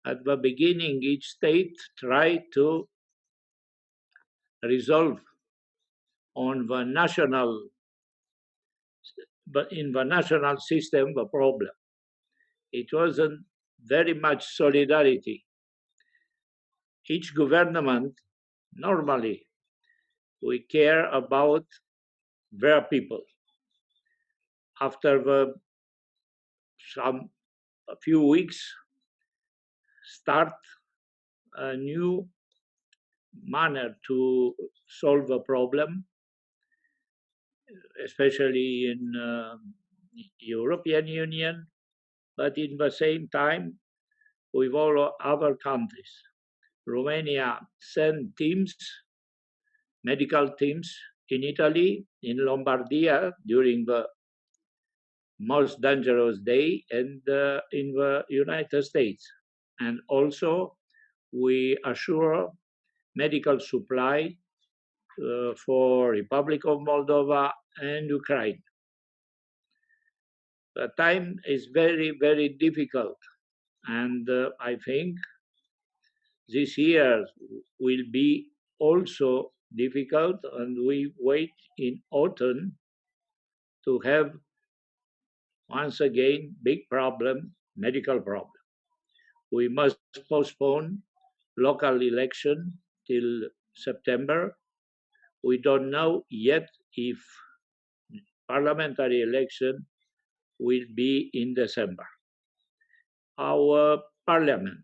At the beginning, each state tried to resolve on the national, but in the national system, the problem. It wasn't very much solidarity. Each government, normally, we care about their people. After a few weeks, start a new manner to solve the problem, especially in European Union, but in the same time with all other countries. Romania sent teams, medical teams in Italy, in Lombardia during the most dangerous day, and in the United States. And also we assure medical supply for Republic of Moldova and Ukraine. The time is very, very difficult, and I think this year will be also difficult, and we wait in autumn to have once again big problem, medical problem. We must postpone local election till September. We don't know yet if parliamentary election will be in December. Our parliament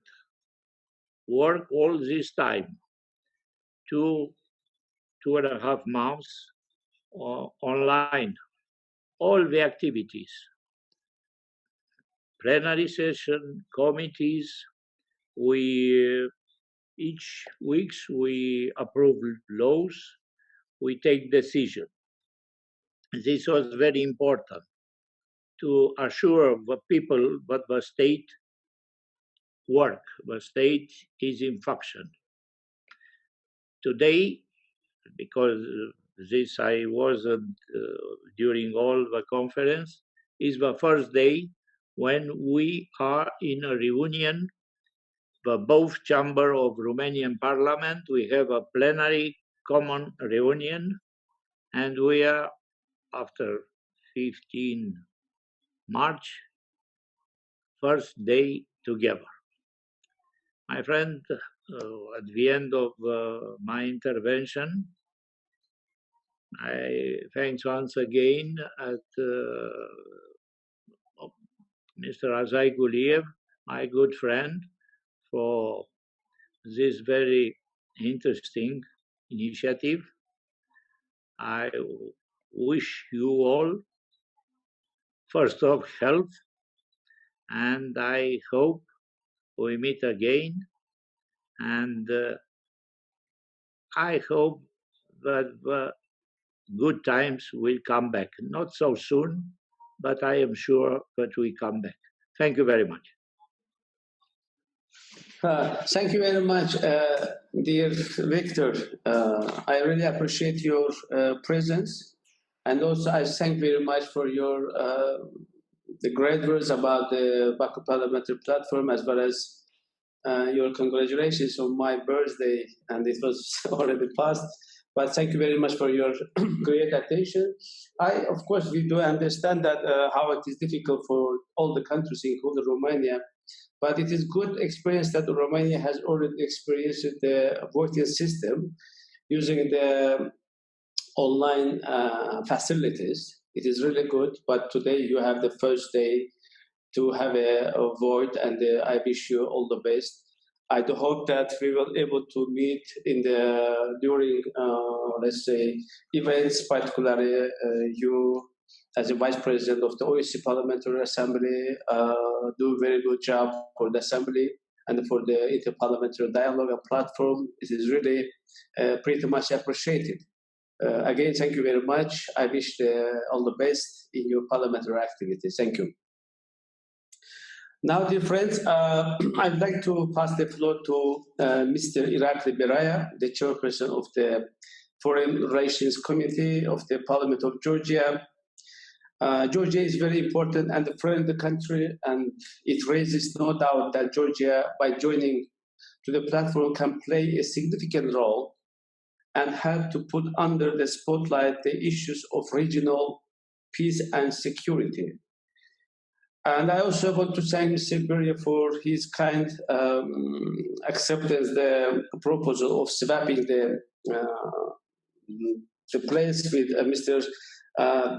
worked all this time, 2.5 months online, all the activities, plenary session, committees, each week we approve laws, we take decisions. This was very important to assure the people that the state work, the state is in function. Today, because this I wasn't during all the conference, is the first day when we are in a reunion, the both chamber of Romanian Parliament. We have a plenary common reunion, and we are, after 15 March, first day together. My friend, at the end of my intervention, I thanks once again Mr. Azai Guliev, my good friend, for this very interesting initiative. I wish you all first of health, and I hope we meet again, and I hope that the good times will come back. Not so soon, but I am sure that we come back. Thank you very much. Thank you very much, dear Victor. I really appreciate your presence, and also I thank very much for your the great words about the Baku Parliamentary Platform, as well as your congratulations on my birthday, and it was already past. But thank you very much for your great attention. Of course, we do understand that how it is difficult for all the countries, including Romania. But it is good experience that Romania has already experienced the voting system using the online facilities. It is really good. But today you have the first day to have a vote, and I wish you all the best. I do hope that we will able to meet in during let's say events, particularly you as the Vice President of the OSCE Parliamentary Assembly do a very good job for the Assembly and for the Interparliamentary Dialogue and Platform. It is really pretty much appreciated. Again, thank you very much. I wish all the best in your parliamentary activities. Thank you. Now, dear friends, I'd like to pass the floor to Mr. Irakli Beraya, the chairperson of the Foreign Relations Committee of the Parliament of Georgia. Georgia is very important and a friendly country, and it raises no doubt that Georgia, by joining to the platform, can play a significant role and help to put under the spotlight the issues of regional peace and security. And I also want to thank Mr. Beria for his kind acceptance the proposal of swapping the place with Mr.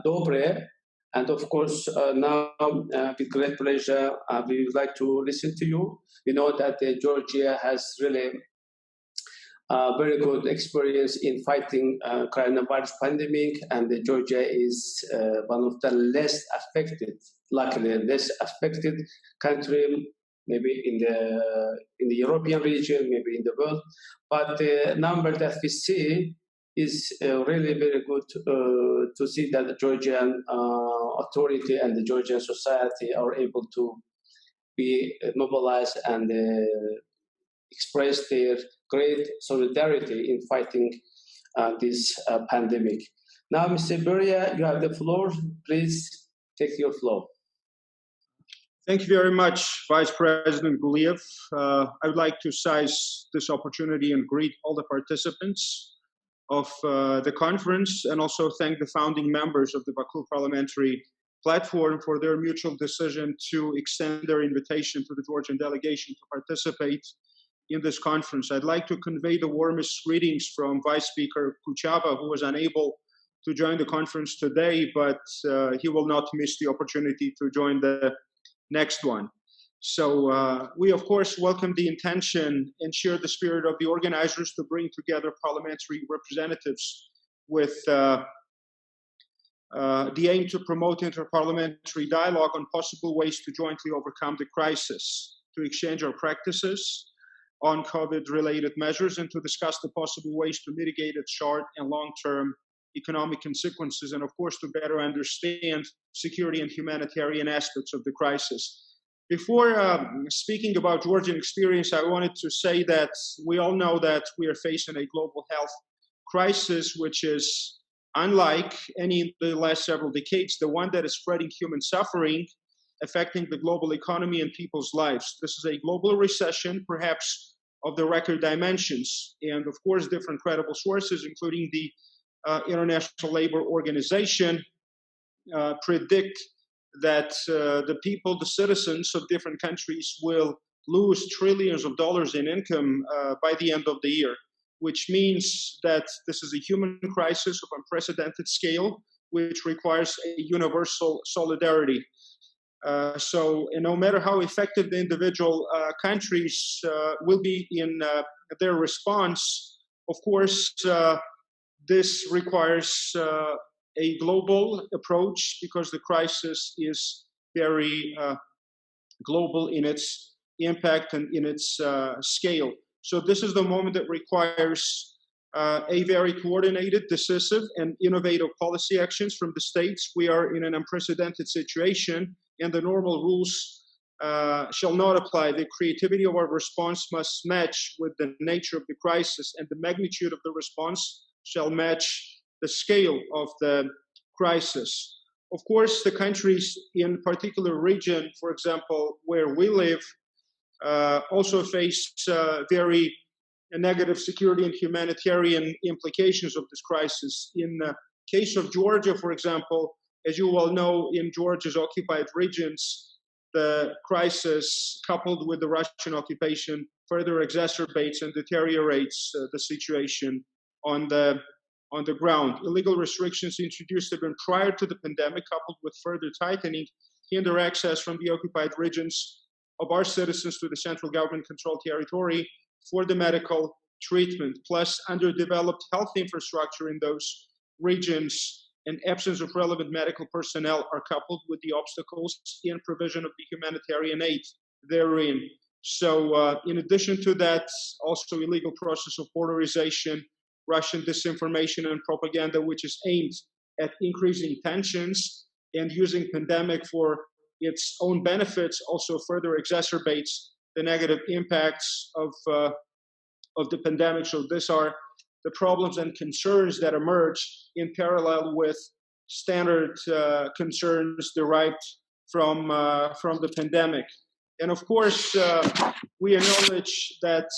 Dobre. And of course, now with great pleasure, we would like to listen to you. We know that Georgia has really very good experience in fighting coronavirus pandemic, and Georgia is one of the less affected, luckily less affected country, maybe in the European region, maybe in the world. But the number that we see is really very good to see that the Georgian authority and the Georgian society are able to be mobilized and express their great solidarity in fighting this pandemic. Now, Mr. Beria, you have the floor. Please take your floor. Thank you very much, Vice President Guliev. I would like to seize this opportunity and greet all the participants of the conference, and also thank the founding members of the Baku Parliamentary Platform for their mutual decision to extend their invitation to the Georgian delegation to participate in this conference. I'd like to convey the warmest greetings from Vice Speaker Kuchaba, who was unable to join the conference today, but he will not miss the opportunity to join the next one. So we, of course, welcome the intention and share the spirit of the organizers to bring together parliamentary representatives with the aim to promote interparliamentary dialogue on possible ways to jointly overcome the crisis, to exchange our practices on COVID-related measures, and to discuss the possible ways to mitigate its short and long-term economic consequences, and of course to better understand security and humanitarian aspects of the crisis. Before speaking about Georgian experience, I wanted to say that we all know that we are facing a global health crisis, which is unlike any in the last several decades, the one that is spreading human suffering, affecting the global economy and people's lives. This is a global recession, perhaps of the record dimensions. And of course, different credible sources, including the International Labour Organization, predict that the people, the citizens of different countries will lose trillions of dollars in income by the end of the year, which means that this is a human crisis of unprecedented scale, which requires a universal solidarity. So no matter how effective the individual countries will be in their response, of course, this requires a global approach, because the crisis is very global in its impact and in its scale. So this is the moment that requires a very coordinated, decisive, and innovative policy actions from the states. We are in an unprecedented situation, and the normal rules shall not apply. The creativity of our response must match with the nature of the crisis, and the magnitude of the response shall match the scale of the crisis. Of course, the countries in particular region, for example, where we live, also face very negative security and humanitarian implications of this crisis. In the case of Georgia, for example, as you well know, in Georgia's occupied regions, the crisis, coupled with the Russian occupation, further exacerbates and deteriorates the situation on the ground. Illegal restrictions introduced even prior to the pandemic, coupled with further tightening, hinder access from the occupied regions of our citizens to the central government-controlled territory for the medical treatment. Plus, underdeveloped health infrastructure in those regions and absence of relevant medical personnel are coupled with the obstacles in provision of the humanitarian aid therein. So in addition to that, also illegal process of borderization, Russian disinformation and propaganda, which is aimed at increasing tensions and using pandemic for its own benefits, also further exacerbates the negative impacts of the pandemic. So these are the problems and concerns that emerge in parallel with standard concerns derived from the pandemic. And of course, we acknowledge that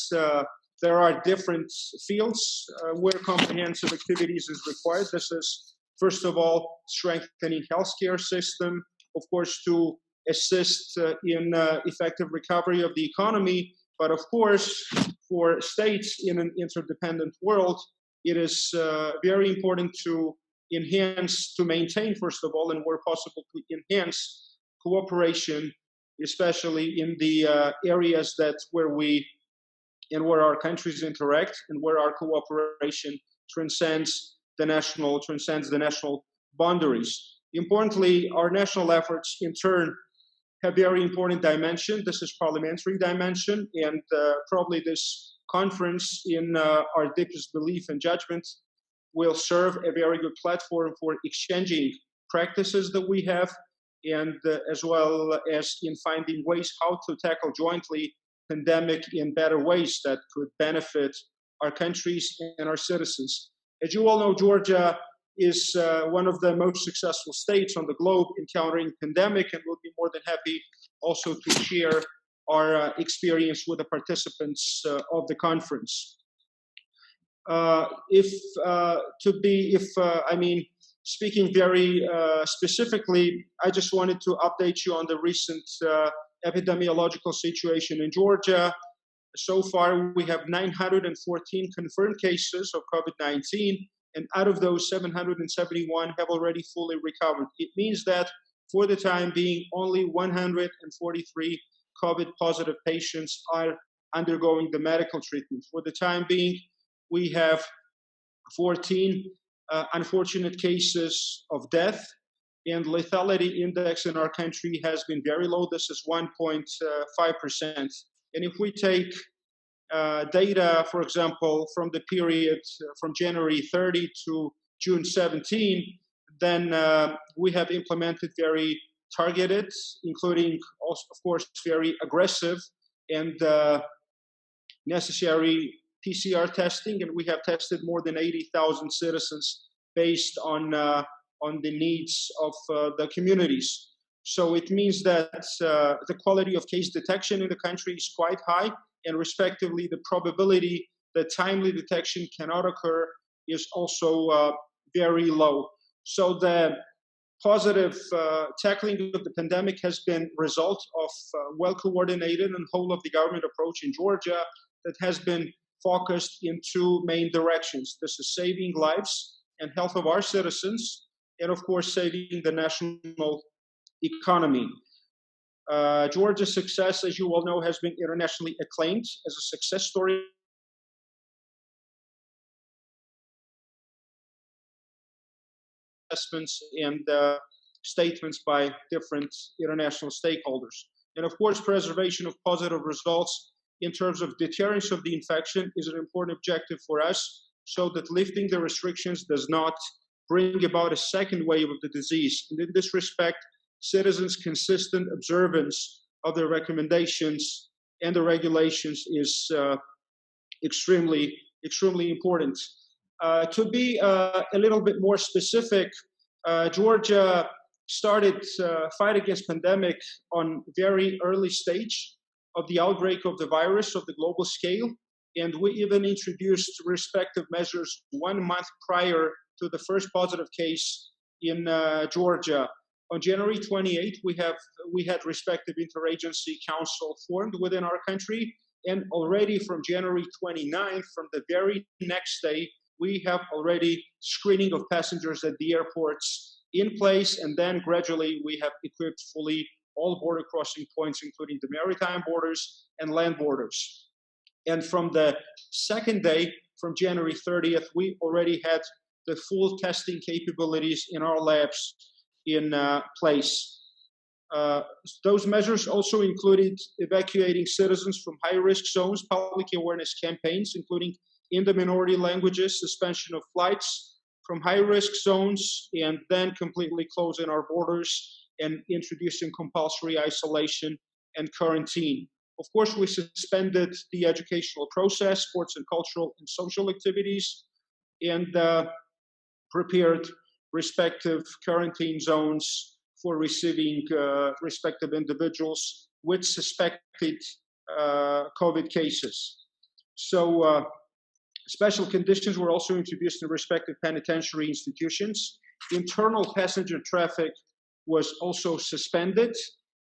there are different fields where comprehensive activities is required. This is, first of all, strengthening healthcare system, of course, to assist in effective recovery of the economy. But of course, for states in an interdependent world, it is very important to maintain, first of all, and where possible, to enhance cooperation, especially in the areas where our countries interact and where our cooperation transcends the national boundaries. Importantly, our national efforts in turn have very important dimension. This is parliamentary dimension, and probably this conference, in our deepest belief and judgment, will serve a very good platform for exchanging practices that we have, and as well as in finding ways how to tackle jointly pandemic in better ways that could benefit our countries and our citizens. As you all know, Georgia is one of the most successful states on the globe encountering pandemic, and we'll be more than happy also to share our experience with the participants of the conference. Speaking very specifically, I just wanted to update you on the recent epidemiological situation in Georgia. So far, we have 914 confirmed cases of COVID-19, and out of those, 771 have already fully recovered. It means that for the time being, only 143 COVID-positive patients are undergoing the medical treatment. For the time being, we have 14 unfortunate cases of death, and lethality index in our country has been very low. This is 1.5%. And if we take data, for example, from the period from January 30 to June 17, then we have implemented very targeted, including also, of course, very aggressive and necessary PCR testing, and we have tested more than 80,000 citizens based on the needs of the communities. So it means that the quality of case detection in the country is quite high, and respectively, the probability that timely detection cannot occur is also very low. So the positive tackling of the pandemic has been result of well-coordinated and whole-of-the-government approach in Georgia that has been focused in two main directions. This is saving lives and health of our citizens, and of course, saving the national economy. Georgia's success, as you all know, has been internationally acclaimed as a success story. Assessments and statements by different international stakeholders. And of course, preservation of positive results in terms of deterrence of the infection is an important objective for us, so that lifting the restrictions does not bring about a second wave of the disease. And in this respect, citizens' consistent observance of the recommendations and the regulations is extremely important. To be a little bit more specific, Georgia started fight against pandemic on very early stage of the outbreak of the virus of the global scale, and we even introduced respective measures 1 month prior to the first positive case in Georgia. On January 28th, we had respective interagency council formed within our country, and already from January 29th, from the very next day, we have already screening of passengers at the airports in place, and then gradually we have equipped fully all border crossing points, including the maritime borders and land borders. And from the second day, from January 30th, we already had the full testing capabilities in our labs in place. Those measures also included evacuating citizens from high-risk zones, public awareness campaigns, including in the minority languages, suspension of flights from high-risk zones, and then completely closing our borders and introducing compulsory isolation and quarantine. Of course, we suspended the educational process, sports and cultural and social activities, and prepared respective quarantine zones for receiving respective individuals with suspected COVID cases. So special conditions were also introduced in respective penitentiary institutions. Internal passenger traffic was also suspended,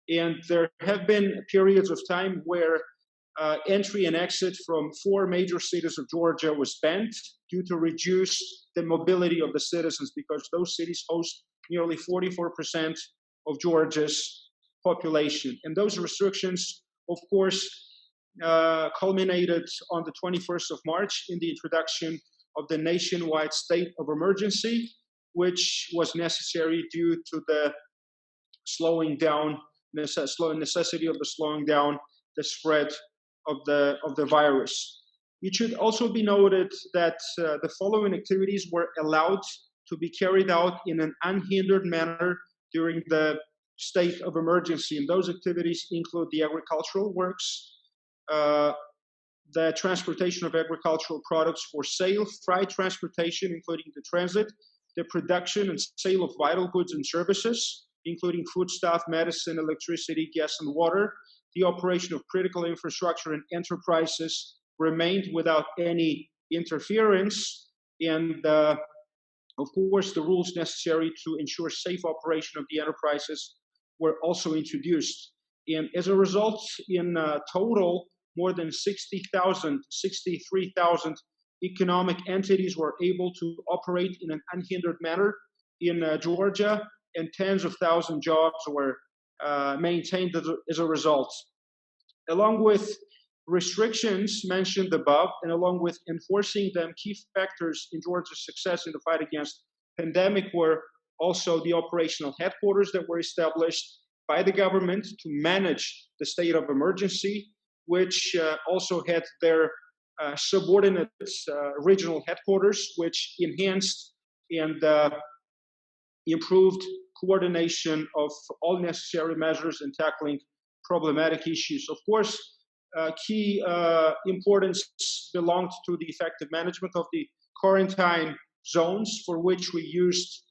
and there have been periods of time where entry and exit from 4 major cities of Georgia was banned due to reduce the mobility of the citizens, because those cities host nearly 44% of Georgia's population. And those restrictions, of course, culminated on the 21st of March in the introduction of the nationwide state of emergency, which was necessary due to the necessity of the slowing down the spread of the virus. It should also be noted that the following activities were allowed to be carried out in an unhindered manner during the state of emergency. And those activities include the agricultural works, the transportation of agricultural products for sale, freight transportation, including the transit, the production and sale of vital goods and services, including foodstuff, medicine, electricity, gas, and water. The operation of critical infrastructure and enterprises remained without any interference. And of course, the rules necessary to ensure safe operation of the enterprises were also introduced. And as a result, in total, more than 63,000 economic entities were able to operate in an unhindered manner in Georgia, and tens of thousands jobs were maintained as a result. Along with restrictions mentioned above, and along with enforcing them, key factors in Georgia's success in the fight against pandemic were also the operational headquarters that were established by the government to manage the state of emergency, which also had their subordinate regional headquarters, which enhanced and improved coordination of all necessary measures in tackling problematic issues. Of course, key importance belonged to the effective management of the quarantine zones, for which we used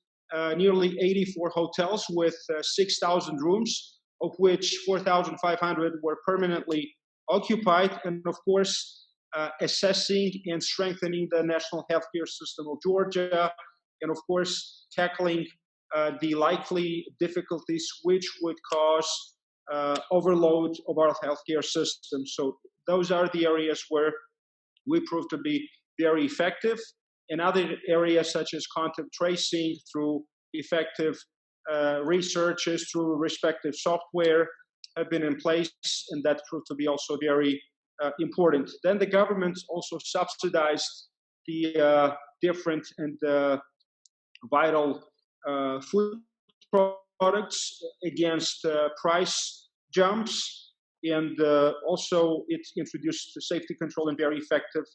nearly 84 hotels with 6,000 rooms, of which 4,500 were permanently occupied, and of course, assessing and strengthening the national healthcare system of Georgia, and of course, tackling the likely difficulties which would cause overload of our healthcare system. So those are the areas where we proved to be very effective. In other areas such as contact tracing through effective researches through respective software have been in place, and that proved to be also very important. Then the government also subsidized the different and vital food products against price jumps, and also it introduced safety control and very effective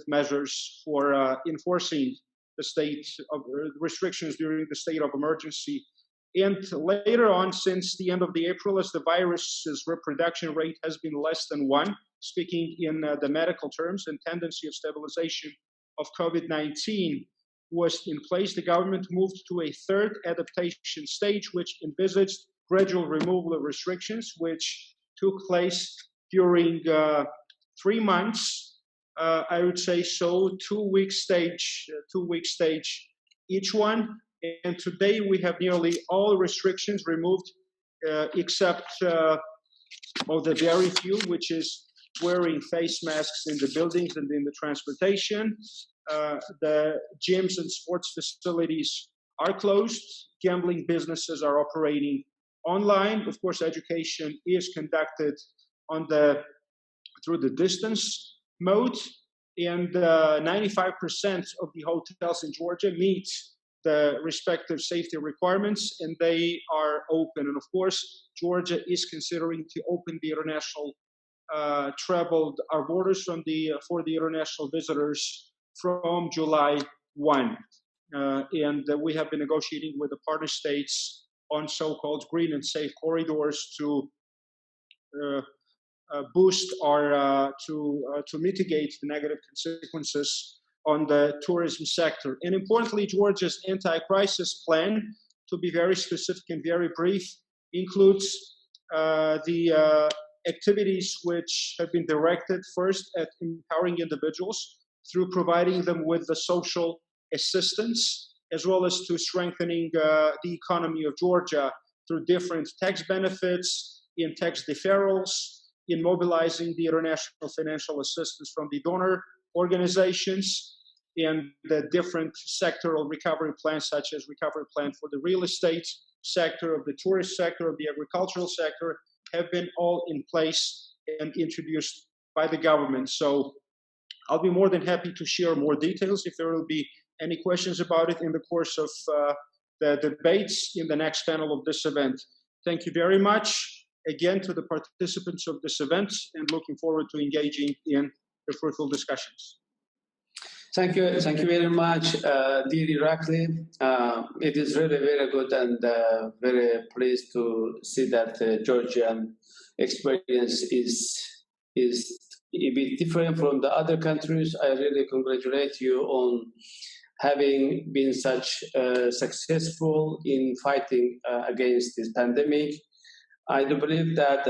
measures for enforcing the state of restrictions during the state of emergency. And later on, since the end of the April, as the virus's reproduction rate has been less than 1, speaking in the medical terms, and tendency of stabilization of COVID-19 was in place, the government moved to a third adaptation stage, which envisaged gradual removal of restrictions, which took place during 3 months. I would say so, 2-week stage each one. And today we have nearly all restrictions removed, except the very few, which is wearing face masks in the buildings and in the transportation. The gyms and sports facilities are closed. Gambling businesses are operating online. Of course, education is conducted through the distance mode, and 95% of the hotels in Georgia meet the respective safety requirements, and they are open. And of course, Georgia is considering to open the international our borders for the international visitors from July 1. And we have been negotiating with the partner states on so-called green and safe corridors to boost our to mitigate the negative consequences on the tourism sector. And importantly, Georgia's anti-crisis plan, to be very specific and very brief, includes the activities which have been directed first at empowering individuals through providing them with the social assistance, as well as to strengthening the economy of Georgia through different tax benefits, in tax deferrals, in mobilizing the international financial assistance from the donor organizations, and the different sectoral recovery plans, such as recovery plan for the real estate sector, of the tourist sector, of the agricultural sector, have been all in place and introduced by the government. So I'll be more than happy to share more details if there will be any questions about it in the course of the debates in the next panel of this event. Thank you very much again to the participants of this event, and looking forward to engaging in the fruitful discussions. Thank you very much, dear Irakli. It is really very good, and very pleased to see that Georgian experience is a bit different from the other countries. I really congratulate you on having been such successful in fighting against this pandemic. I do believe that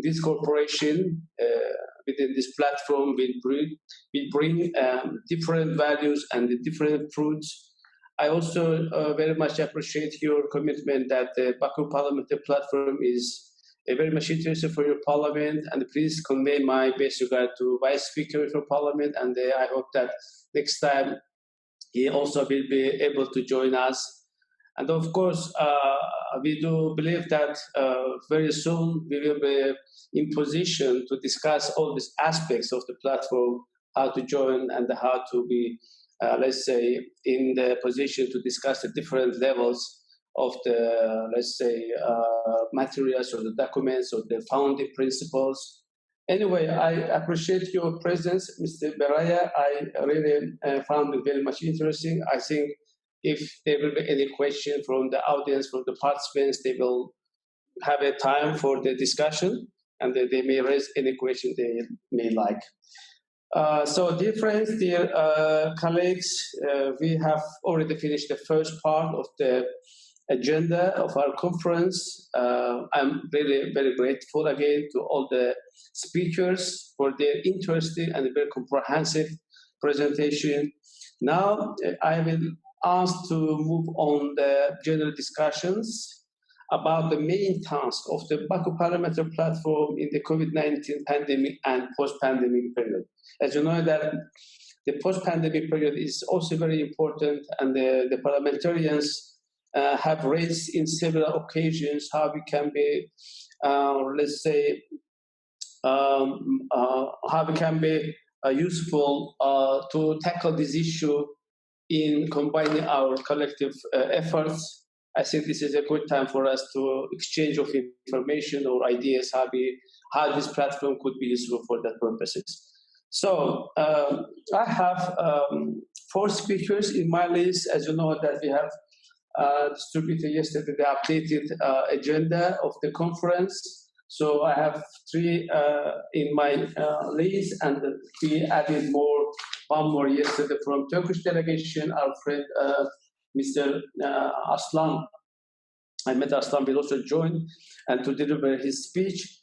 this corporation within this platform will bring different values and different fruits. I also very much appreciate your commitment that the Baku Parliamentary platform is very much interested for your parliament, and please convey my best regard to Vice Speaker of your parliament, and I hope that next time he also will be able to join us. And of course, we do believe that very soon we will be in position to discuss all these aspects of the platform, how to join and how to be, let's say, in the position to discuss the different levels of the, let's say, materials or the documents or the founding principles. Anyway, I appreciate your presence, Mr. Beraya. I really found it very much interesting. I think if there will be any question from the audience, from the participants, they will have a time for the discussion, and they may raise any question they may like. So dear friends, dear colleagues, we have already finished the first part of the agenda of our conference. I'm really very grateful again to all the speakers for their interesting and very comprehensive presentation. Now I will ask to move on the general discussions about the main task of the Baku Parliamentary platform in the COVID-19 pandemic and post-pandemic period. As you know that the post-pandemic period is also very important, and the parliamentarians have raised in several occasions how we can be, let's say, how we can be useful to tackle this issue in combining our collective efforts. I think this is a good time for us to exchange of information or ideas how this platform could be useful for that purposes. So I have 4 speakers in my list. As you know that we have distributed yesterday the updated agenda of the conference. So I have three in my list, and we added one more yesterday from Turkish delegation. Our friend Mr. Aslan, Ahmet Aslan will also join and to deliver his speech.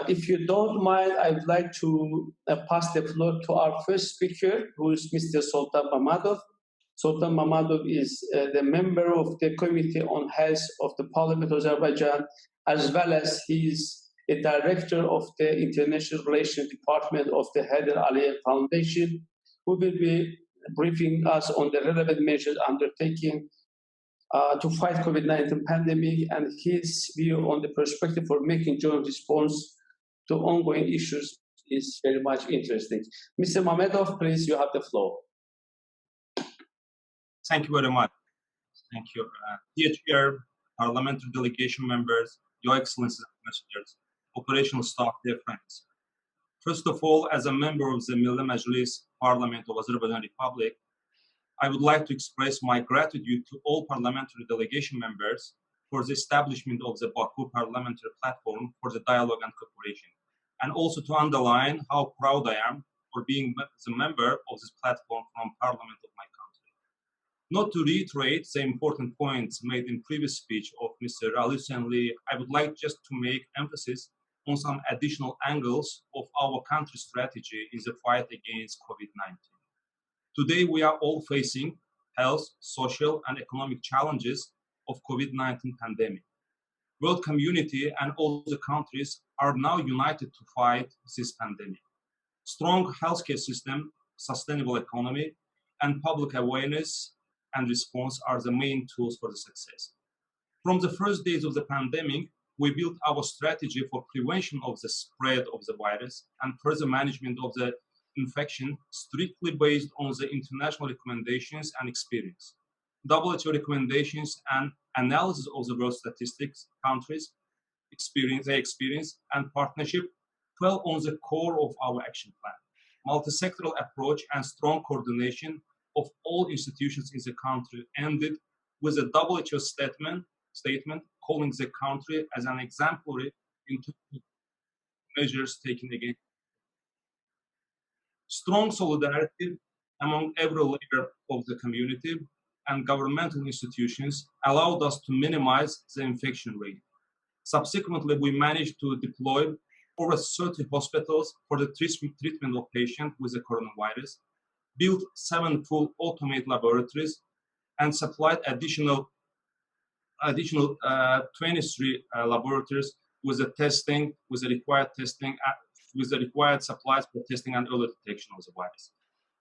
If you don't mind, I would like to pass the floor to our first speaker, who is Mr. Sultan Mamadov. Sultan Mamadov is the member of the Committee on Health of the Parliament of Azerbaijan, as well as he is a director of the International Relations Department of the Heydar Aliyev Foundation, who will be briefing us on the relevant measures undertaken to fight COVID-19 pandemic and his view on the perspective for making joint response to ongoing issues is very much interesting. Mr. Mamedov, please, you have the floor. Thank you very much. Thank you. Dear Chair, Parliamentary delegation members, Your Excellencies, Ambassadors, operational staff, dear friends. First of all, as a member of the Milli Majlis Parliament of Azerbaijan Republic, I would like to express my gratitude to all parliamentary delegation members for the establishment of the Baku Parliamentary Platform for the Dialogue and Cooperation, and also to underline how proud I am for being the member of this platform from Parliament of my country. Not to reiterate the important points made in previous speech of Mr. Ali Senli, I would like just to make emphasis on some additional angles of our country's strategy in the fight against COVID-19. Today, we are all facing health, social, and economic challenges of COVID-19 pandemic. World community and all the countries are now united to fight this pandemic. Strong healthcare system, sustainable economy, and public awareness and response are the main tools for the success. From the first days of the pandemic, we built our strategy for prevention of the spread of the virus and further management of the infection strictly based on the international recommendations and experience. WHO recommendations and analysis of the world statistics, countries, experience and partnership fell on the core of our action plan. Multi-sectoral approach and strong coordination of all institutions in the country ended with a WHO statement calling the country as an exemplary in terms of measures taken against. Strong solidarity among every layer of the community and governmental institutions allowed us to minimize the infection rate. Subsequently, we managed to deploy over 30 hospitals for the treatment of patients with the coronavirus, built 7 full automated laboratories, and supplied additional 23 laboratories with the required supplies for testing and early detection of the virus.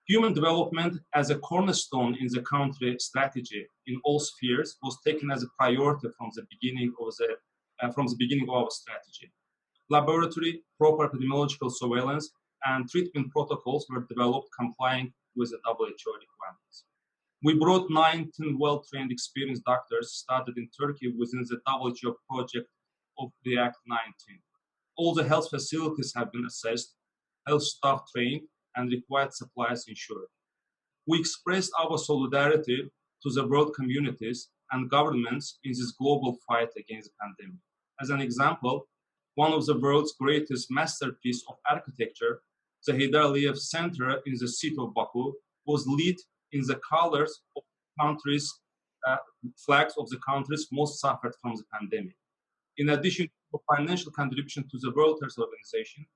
Human development as a cornerstone in the country strategy in all spheres was taken as a priority from the beginning of our strategy. Laboratory, proper epidemiological surveillance, and treatment protocols were developed complying with the WHO requirements. We brought 19 well-trained, experienced doctors started in Turkey within the WHO project of React 19. All the health facilities have been assessed, health staff trained, and required supplies ensured. We expressed our solidarity to the world communities and governments in this global fight against the pandemic. As an example, one of the world's greatest masterpieces of architecture, the Heydar Aliyev Center in the city of Baku, was lit in the colors of flags of the countries most suffered from the pandemic. In addition to financial contribution to the World Health Organization,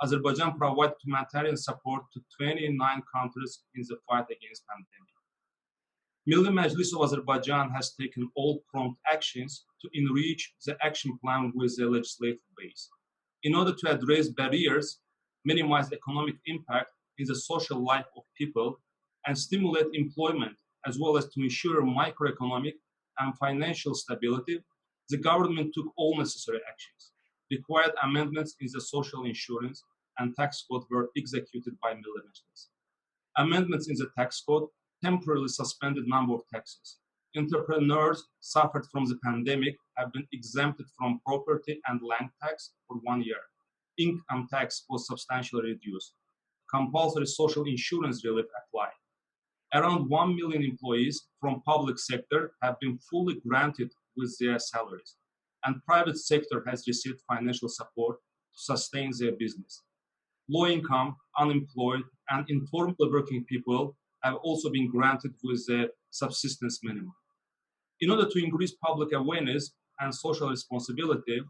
Azerbaijan provided humanitarian support to 29 countries in the fight against pandemic. Milli Majlis of Azerbaijan has taken all prompt actions to enrich the action plan with the legislative base. In order to address barriers, minimize economic impact in the social life of people, and stimulate employment, as well as to ensure microeconomic and financial stability, the government took all necessary actions. Required amendments in the social insurance and tax code were executed by Milli Majlis. Amendments in the tax code temporarily suspended number of taxes. Entrepreneurs suffered from the pandemic have been exempted from property and land tax for 1 year. Income tax was substantially reduced. Compulsory social insurance relief applied. Around 1 million employees from public sector have been fully granted with their salaries, and private sector has received financial support to sustain their business. Low income, unemployed, and informally working people have also been granted with the subsistence minimum. In order to increase public awareness and social responsibility,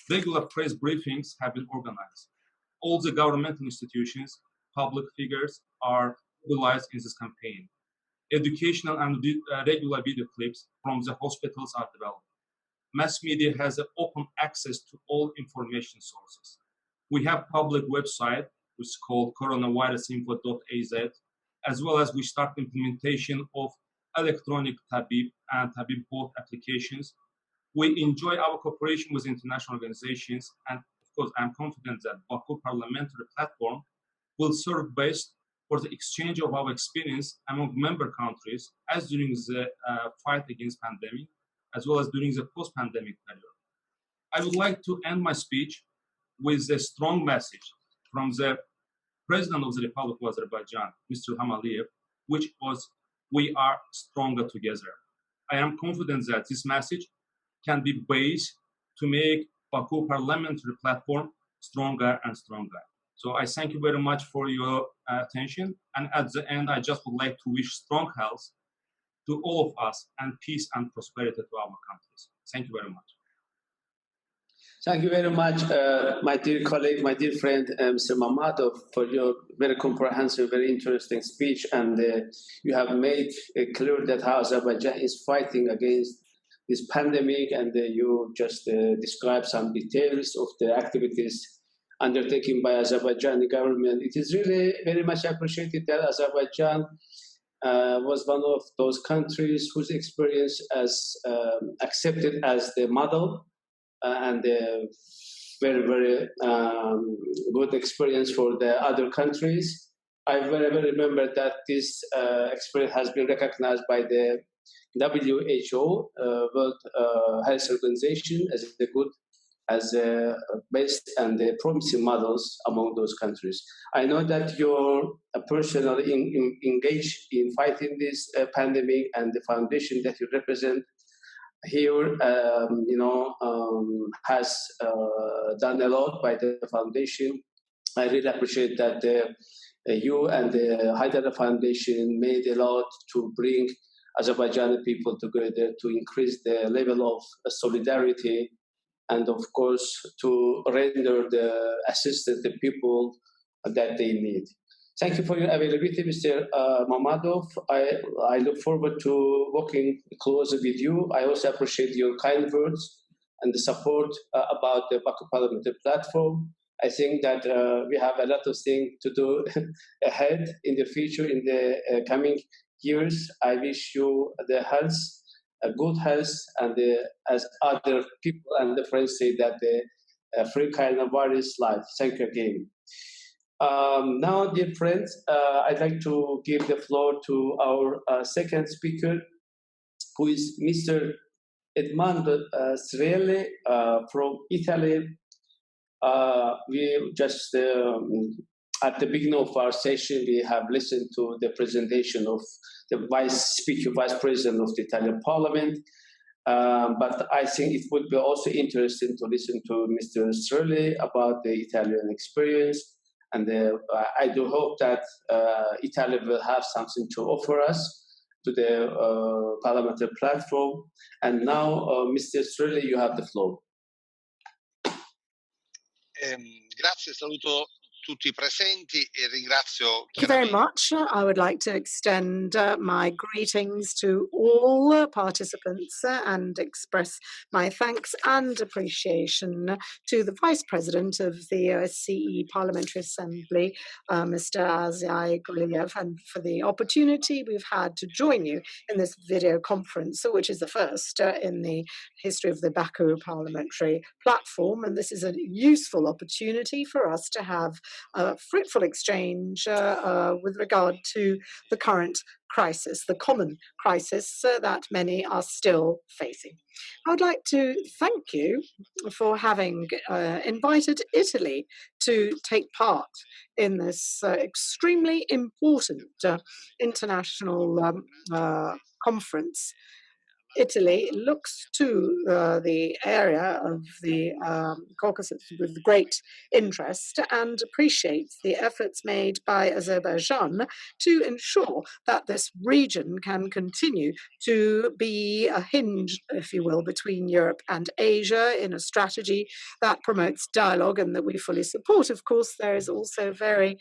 regular press briefings have been organized. All the governmental institutions, public figures are mobilized in this campaign. Educational and regular video clips from the hospitals are developed. Mass media has open access to all information sources. We have public website, which is called coronavirusinfo.az, as well as we start implementation of electronic Tabib and Tabib Bot applications. We enjoy our cooperation with international organizations, and of course, I'm confident that Baku Parliamentary Platform will serve best for the exchange of our experience among member countries as during the fight against pandemic, as well as during the post-pandemic period. I would like to end my speech with a strong message from the President of the Republic of Azerbaijan, Mr. Ilham Aliyev, which was, "We are stronger together." I am confident that this message can be based to make Baku Parliamentary Platform stronger and stronger. So I thank you very much for your attention. And at the end, I just would like to wish strong health to all of us and peace and prosperity to our countries. Thank you very much. Thank you very much, my dear colleague, my dear friend, Mr. Mamadov, for your very comprehensive, very interesting speech. And you have made clear that how Azerbaijan is fighting against this pandemic, and you just described some details of the activities undertaken by Azerbaijani government. It is really very much appreciated that Azerbaijan was one of those countries whose experience as accepted as the model and very, very good experience for the other countries. I very well remember that this experience has been recognized by the WHO, World Health Organization, as the good, as the best and the promising models among those countries. I know that you're personally engaged in fighting this pandemic, and the foundation that you represent here, has done a lot by the foundation. I really appreciate that you and the Haidar Foundation made a lot to bring Azerbaijani people together, to increase the level of solidarity, and of course to render the assistance to people that they need. Thank you for your availability, Mr. Mamadov. I look forward to working closer with you. I also appreciate your kind words and the support about the Baku Parliamentary Platform. I think that we have a lot of things to do ahead in the future, in the coming years. I wish you the health, a good health, and as other people and the friends say, that the free coronavirus life. Thank you again. Now, dear friends, I'd like to give the floor to our second speaker, who is Mr. Edmando Srele from Italy. We just, at the beginning of our session, we have listened to the presentation of the Vice President of the Italian Parliament. But I think it would be also interesting to listen to Mr. Srele about the Italian experience. And I do hope that Italy will have something to offer us to the parliamentary platform. And now, Mr. Srele, you have the floor. Grazie, saluto tutti i presenti e ringrazio. Thank you very much. I would like to extend my greetings to all participants and express my thanks and appreciation to the Vice President of the OSCE Parliamentary Assembly, Mr. Azai Guliev, and for the opportunity we've had to join you in this video conference, which is the first in the history of the Baku Parliamentary Platform. And this is a useful opportunity for us to have a fruitful exchange with regard to the current crisis, the common crisis that many are still facing. I would like to thank you for having invited Italy to take part in this extremely important international conference. Italy looks to the area of the Caucasus with great interest and appreciates the efforts made by Azerbaijan to ensure that this region can continue to be a hinge, if you will, between Europe and Asia in a strategy that promotes dialogue and that we fully support. Of course, there is also a very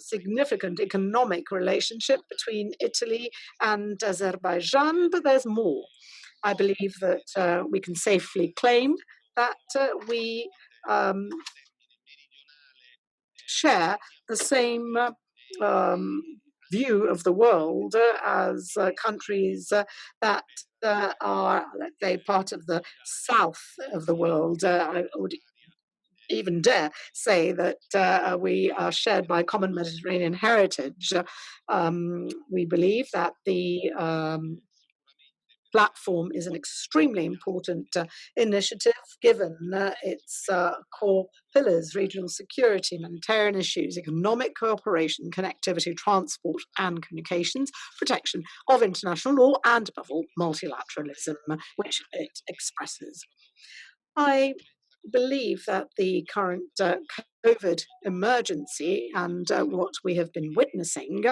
significant economic relationship between Italy and Azerbaijan, but there's more. I believe that we can safely claim that we share the same view of the world as countries that are, let's say, part of the south of the world. I would even dare say that we are shared by common Mediterranean heritage. We believe that the platform is an extremely important initiative given its core pillars: regional security, humanitarian issues, economic cooperation, connectivity, transport and communications, protection of international law, and above all, multilateralism, which it expresses. I believe that the current COVID emergency and what we have been witnessing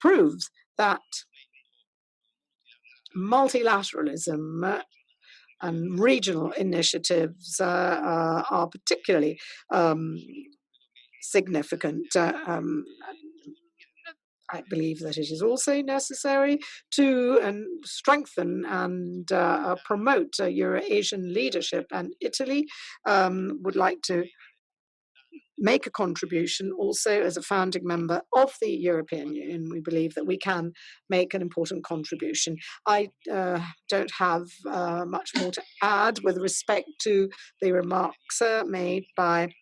proves that multilateralism and regional initiatives are particularly significant. I believe that it is also necessary to strengthen and promote Eurasian leadership, and Italy would like to make a contribution also as a founding member of the European Union. We believe that we can make an important contribution. I don't have much more to add with respect to the remarks made by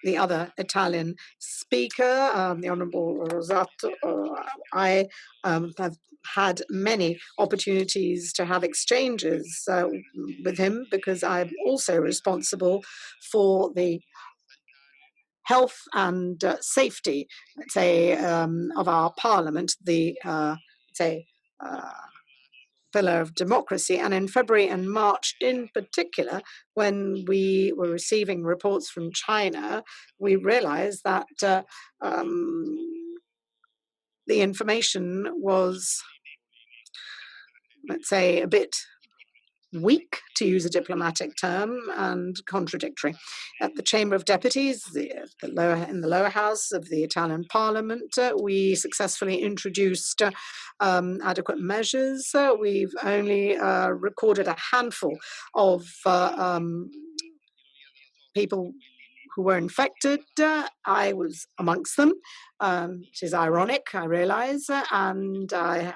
the other Italian speaker, the Honourable Rosato. I have had many opportunities to have exchanges with him because I'm also responsible for the health and safety, let's say, of our parliament, the pillar of democracy. And in February and March in particular, when we were receiving reports from China, we realized that the information was, let's say, a bit weak, to use a diplomatic term, and contradictory. At the Chamber of Deputies, in the lower house of the Italian Parliament, we successfully introduced adequate measures. We've only recorded a handful of people who were infected. I was amongst them, which is ironic, I realize, and I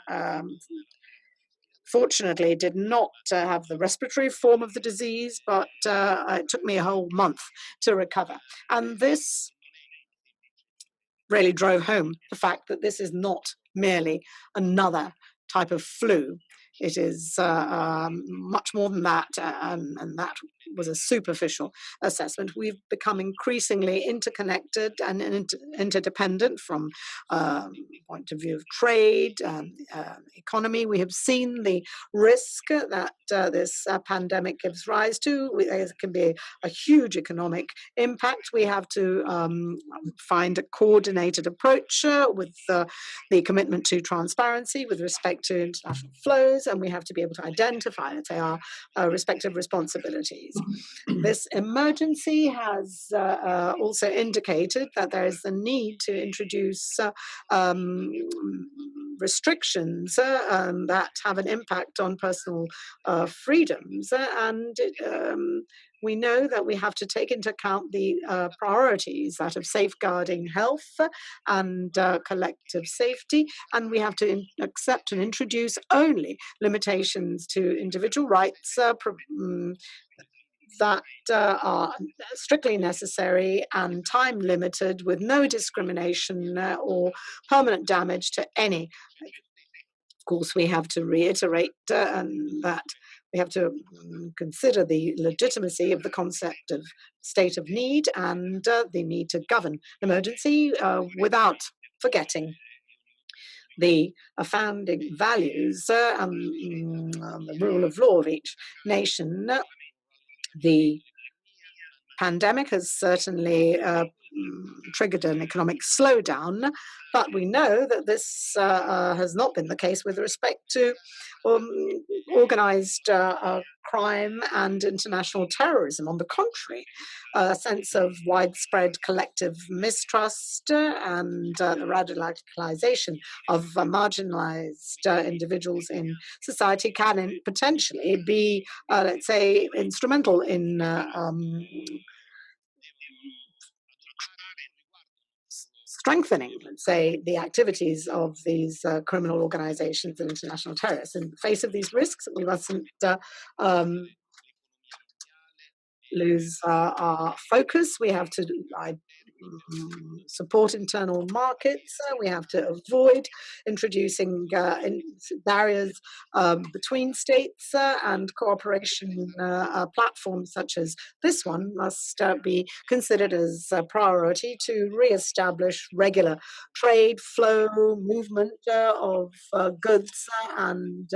fortunately did not have the respiratory form of the disease, but it took me a whole month to recover. And this really drove home the fact that this is not merely another type of flu. It is much more than that, and that was a superficial assessment. We've become increasingly interconnected and interdependent from point of view of trade and economy. We have seen the risk that this pandemic gives rise to. There can be a huge economic impact. We have to find a coordinated approach with the commitment to transparency with respect to international flows, and we have to be able to identify, let's say, our respective responsibilities. This emergency has also indicated that there is the need to introduce restrictions that have an impact on personal freedoms, and we know that we have to take into account the priorities, that of safeguarding health and collective safety, and we have to accept and introduce only limitations to individual rights that are strictly necessary and time limited with no discrimination or permanent damage to any. Of course, we have to reiterate that we have to consider the legitimacy of the concept of state of need and the need to govern emergency without forgetting the founding values and the rule of law of each nation. The pandemic has certainly triggered an economic slowdown, but we know that this has not been the case with respect to organized crime and international terrorism. On the contrary, a sense of widespread collective mistrust and the radicalization of marginalized individuals in society can potentially be, let's say, instrumental in strengthening, let's say, the activities of these criminal organizations and international terrorists. In the face of these risks, we mustn't lose our focus. We have to support internal markets. We have to avoid introducing barriers between states, and cooperation platforms such as this one must be considered as a priority to re-establish regular trade flow, movement of goods and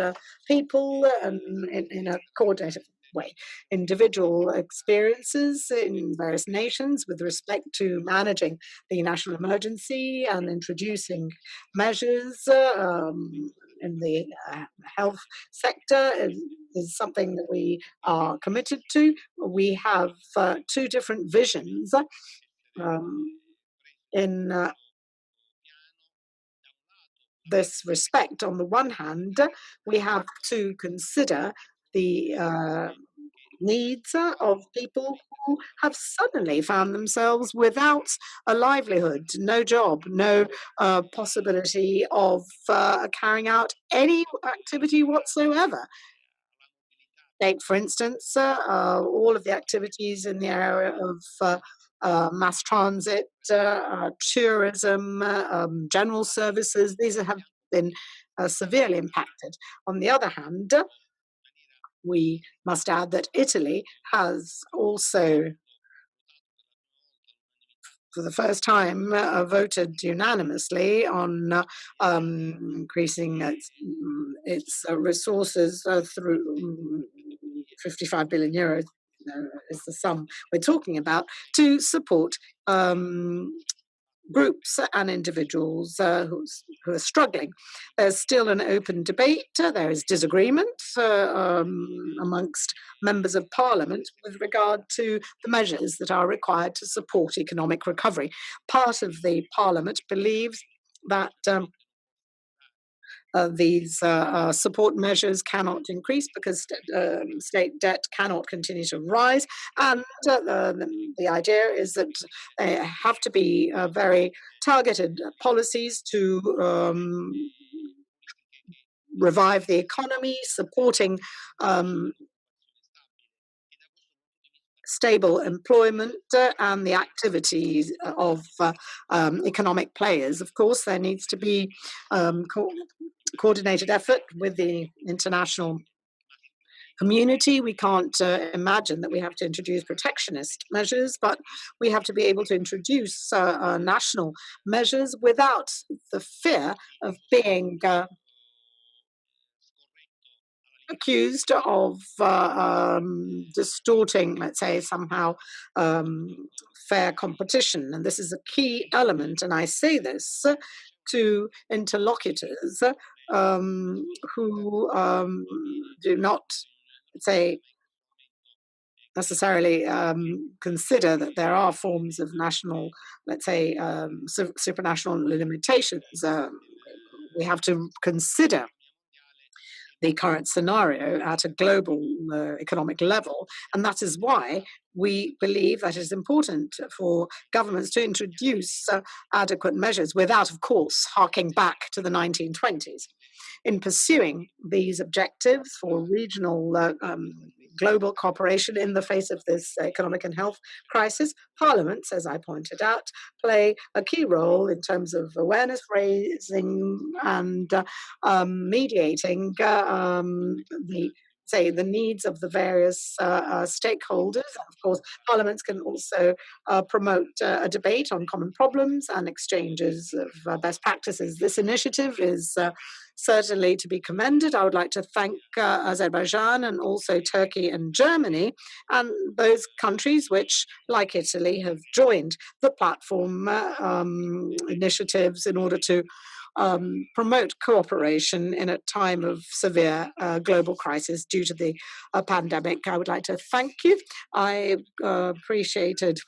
people in a coordinated way. Individual experiences in various nations with respect to managing the national emergency and introducing measures in the health sector is something that we are committed to. We have two different visions in this respect. On the one hand, we have to consider the needs of people who have suddenly found themselves without a livelihood, no job, no possibility of carrying out any activity whatsoever. Take, for instance, all of the activities in the area of mass transit, tourism, general services. These have been severely impacted. On the other hand, we must add that Italy has also, for the first time, voted unanimously on increasing its resources through 55 billion euros is the sum we're talking about, to support groups and individuals who are struggling. There's still an open debate. There is disagreement amongst members of parliament with regard to the measures that are required to support economic recovery. Part of the parliament believes that these support measures cannot increase because state debt cannot continue to rise. And the idea is that there have to be very targeted policies to revive the economy, supporting stable employment and the activities of economic players. Of course, there needs to be coordinated effort with the international community. We can't imagine that we have to introduce protectionist measures, but we have to be able to introduce national measures without the fear of being accused of distorting, let's say, somehow fair competition. And this is a key element. And I say this to interlocutors who do not, say, necessarily consider that there are forms of national, let's say, supranational limitations. We have to consider the current scenario at a global economic level. And that is why we believe that it is important for governments to introduce adequate measures without, of course, harking back to the 1920s. In pursuing these objectives for regional global cooperation in the face of this economic and health crisis. Parliaments, as I pointed out, play a key role in terms of awareness raising and mediating the needs of the various stakeholders. And of course, parliaments can also promote a debate on common problems and exchanges of best practices. This initiative is certainly to be commended. I would like to thank Azerbaijan and also Turkey and Germany and those countries which, like Italy, have joined the platform initiatives in order to promote cooperation in a time of severe global crisis due to the pandemic. I would like to thank you. I appreciated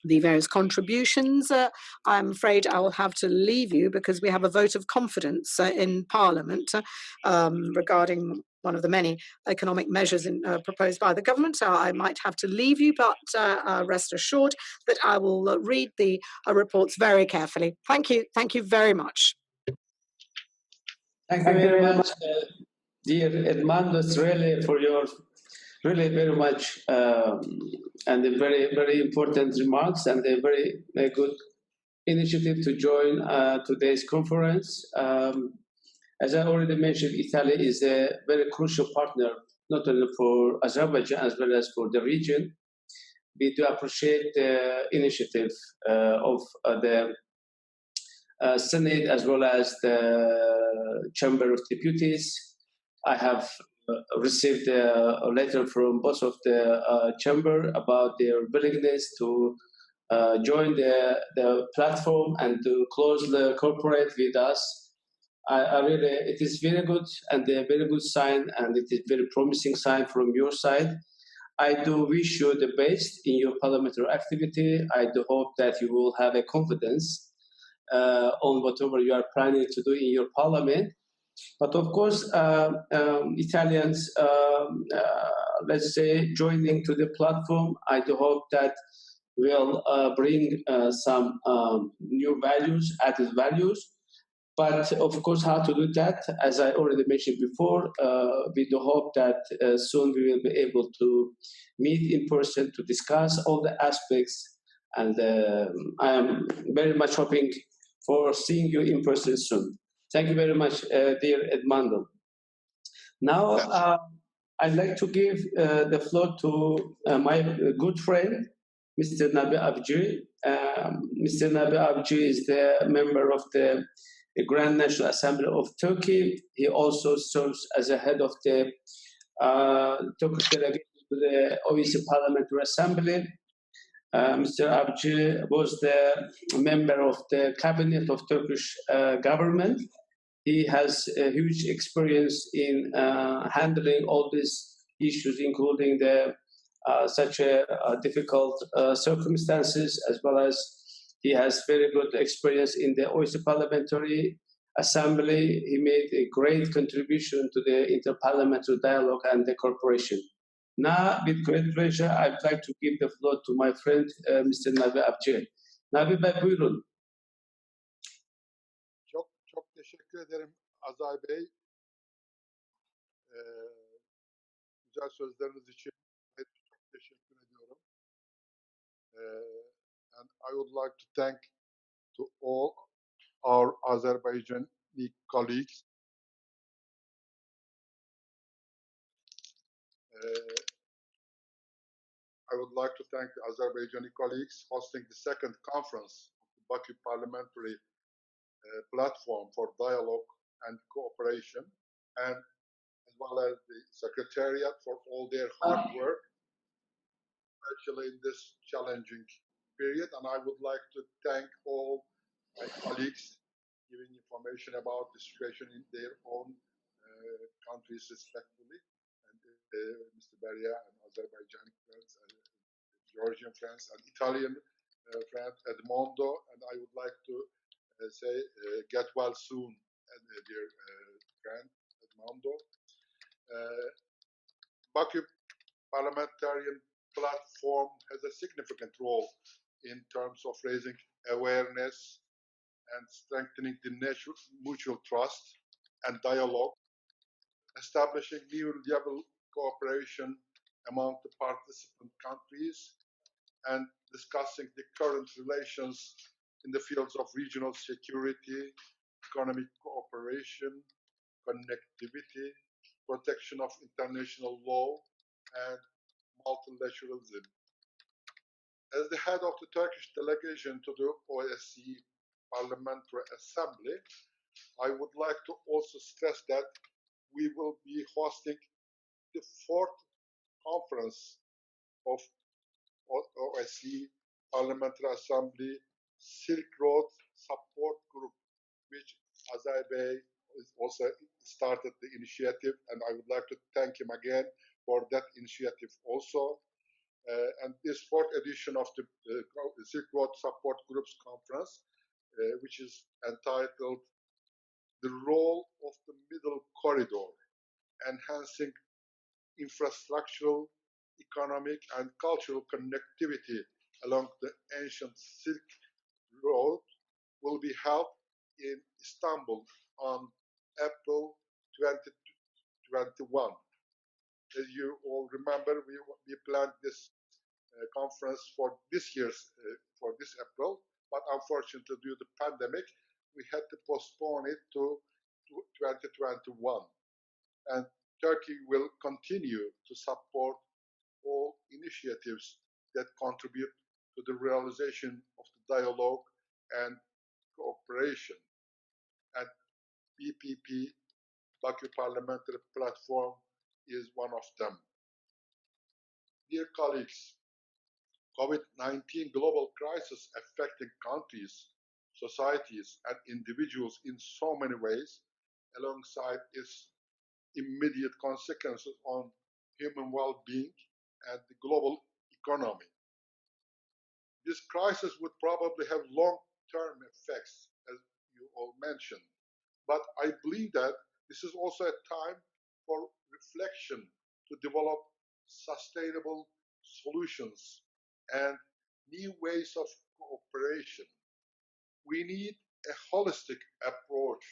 the various contributions. I'm afraid I will have to leave you because we have a vote of confidence in Parliament regarding one of the many economic measures proposed by the government. So I might have to leave you, but rest assured that I will read the reports very carefully. Thank you. Thank you very much. Thank you very much, dear Edmandos, really for your really very much and a very important remarks and a very good initiative to join today's conference. As I already mentioned, Italy is a very crucial partner, not only for Azerbaijan as well as for the region. We do appreciate the initiative of the Senate as well as the Chamber of Deputies. I have received a letter from both of the chamber about their willingness to join the platform and to closely cooperate with us. I really, it is very good and a very good sign, and it is very promising sign from your side. I do wish you the best in your parliamentary activity. I do hope that you will have a confidence on whatever you are planning to do in your parliament. But of course, Italians, let's say, joining to the platform, I do hope that will bring some new values, added values. But of course, how to do that, as I already mentioned before, we do hope that soon we will be able to meet in person to discuss all the aspects. And I am very much hoping for seeing you in person soon. Thank you very much, dear Edmando. Now, I'd like to give the floor to my good friend, Mr. Nabi Avcı. Mr. Nabi Avcı is the member of the Grand National Assembly of Turkey. He also serves as a head of the Turkish delegation to the OECD Parliamentary Assembly. Mr. Avcı was the member of the cabinet of Turkish government. He has a huge experience in handling all these issues, including the such a difficult circumstances, as well as he has very good experience in the OECD Parliamentary Assembly. He made a great contribution to the interparliamentary dialogue and the cooperation. Now, with great pleasure, I'd like to give the floor to my friend, Mr. Nabi Avcı. Nabi Bey, buyurun. Çok teşekkür ederim Azay Bey. Güzel sözleriniz için çok teşekkür ediyorum. And I would like to thank to all our Azerbaijani colleagues. I would like to thank the Azerbaijani colleagues hosting the second conference of the Baku Parliamentary Platform for Dialogue and Cooperation, and as well as the Secretariat for all their hard work, especially in this challenging period. And I would like to thank all my colleagues giving information about the situation in their own countries respectively, and Mr. Beria and Azerbaijani friends, and Georgian friends, and Italian friend Edmondo, and I would like to say get well soon, dear friend Edmondo. Baku Parliamentarian Platform has a significant role in terms of raising awareness and strengthening the mutual trust and dialogue, establishing new level cooperation among the participant countries and discussing the current relations in the fields of regional security, economic cooperation, connectivity, protection of international law, and multilateralism. As the head of the Turkish delegation to the OSCE Parliamentary Assembly, I would like to also stress that we will be hosting the fourth conference of OSCE Parliamentary Assembly Silk Road Support Group, which Azay Bey also started the initiative, and I would like to thank him again for that initiative also. And this fourth edition of the Silk Road Support Group's conference, which is entitled The Role of the Middle Corridor, Enhancing Infrastructural, Economic and Cultural Connectivity along the Ancient Silk Road, will be held in Istanbul on April 2021. As you all remember, we planned this conference for this April, but unfortunately due to the pandemic, we had to postpone it to 2021. And Turkey will continue to support all initiatives that contribute to the realization of the dialogue and cooperation. And BPP, Baku Parliamentary Platform, is one of them. Dear colleagues, COVID-19 global crisis affecting countries, societies, and individuals in so many ways, alongside its immediate consequences on human well-being and the global economy. This crisis would probably have long-term effects, as you all mentioned, but I believe that this is also a time for reflection to develop sustainable solutions and new ways of cooperation. We need a holistic approach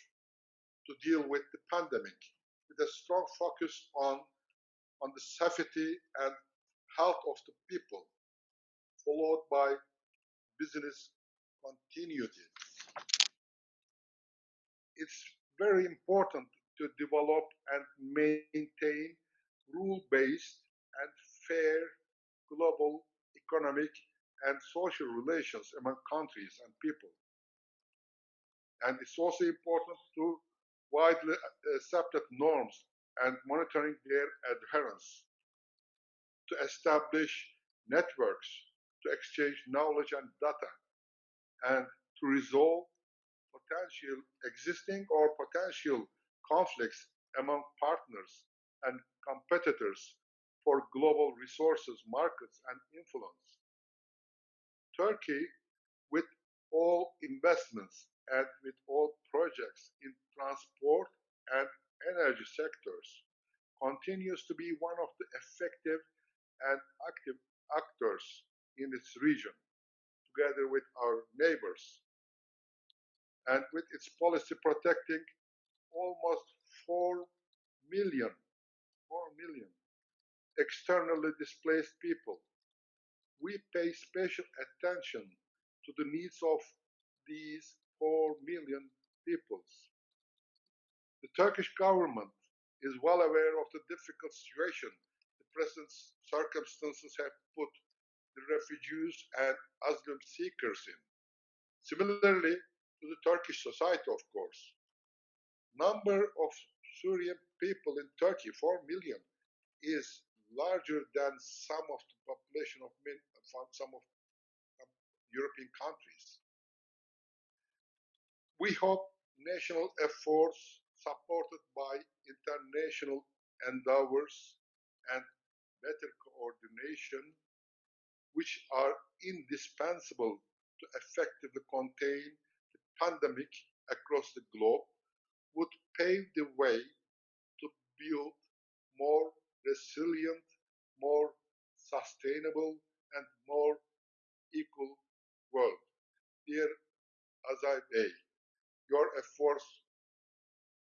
to deal with the pandemic, with a strong focus on the safety and health of the people, followed by business continuity. It's very important to develop and maintain rule-based and fair global economic and social relations among countries and people. And it's also important to widely accepted norms and monitoring their adherence, to establish networks, to exchange knowledge and data, and to resolve potential existing or potential conflicts among partners and competitors for global resources, markets, and influence. Turkey, with all investments and with all projects in transport and energy sectors, continues to be one of the effective and active actors in its region, together with our neighbors, and with its policy protecting almost 4 million externally displaced people. We pay special attention to the needs of these 4 million peoples. The Turkish government is well aware of the difficult situation the present circumstances have put the refugees and asylum seekers in. Similarly to the Turkish society, of course. Number of Syrian people in Turkey, 4 million, is larger than some of the population of some European countries. We hope national efforts supported by international endeavors and better coordination, which are indispensable to effectively contain the pandemic across the globe, would pave the way to build more resilient, more sustainable, and more equal world. Dear Azay Bey, your efforts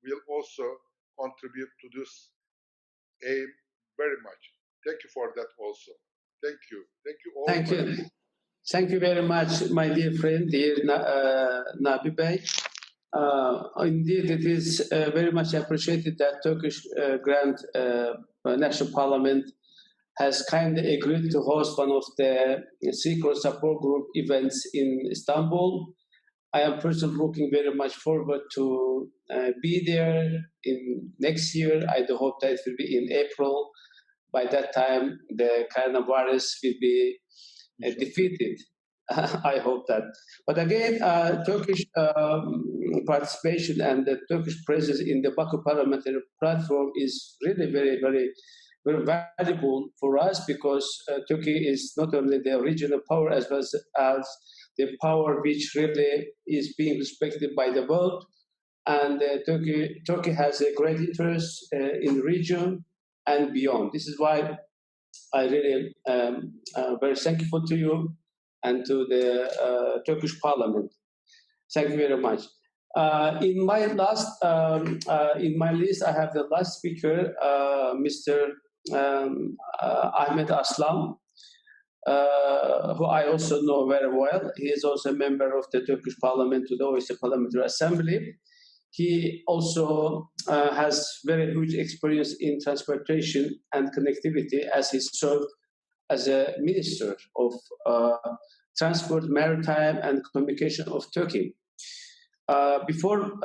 will also contribute to this aim very much. Thank you for that also. Thank you. Thank you all. Thank you. Thank you very much, my dear friend, dear Nabi Bey. Indeed, it is very much appreciated that Turkish Grand National Parliament has kindly agreed to host one of the secret support group events in Istanbul. I am personally looking very much forward to be there in next year. I do hope that it will be in April. By that time, the coronavirus will be defeated. I hope that. But again, Turkish participation and the Turkish presence in the Baku Parliamentary platform is really very, very, very valuable for us because Turkey is not only the regional power as well as the power which really is being respected by the world. And Turkey has a great interest in the region and beyond. This is why I really very thankful to you and to the Turkish Parliament. Thank you very much. In my last, in my list, I have the last speaker, Mr. Ahmet Aslan, who I also know very well. He is also a member of the Turkish Parliament to the OECD Parliamentary Assembly. He also has very huge experience in transportation and connectivity as he served as a minister of transport, maritime and communication of Turkey. Before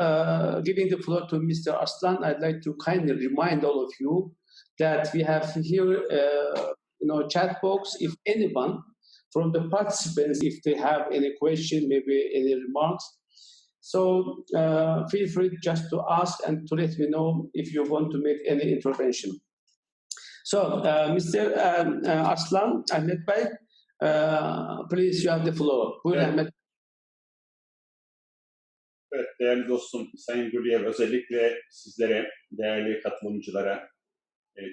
giving the floor to Mr. Aslan, I'd like to kindly remind all of you that we have here chat box. If anyone from the participants, if they have any question, maybe any remarks, so feel free just to ask and to let me know if you want to make any intervention. So, Mr. Aslan, Ahmet Bey, please, you have the floor. Buyurun Ahmet. Evet, değerli dostum Sayın Gülyev, özellikle sizlere, değerli katılımcılara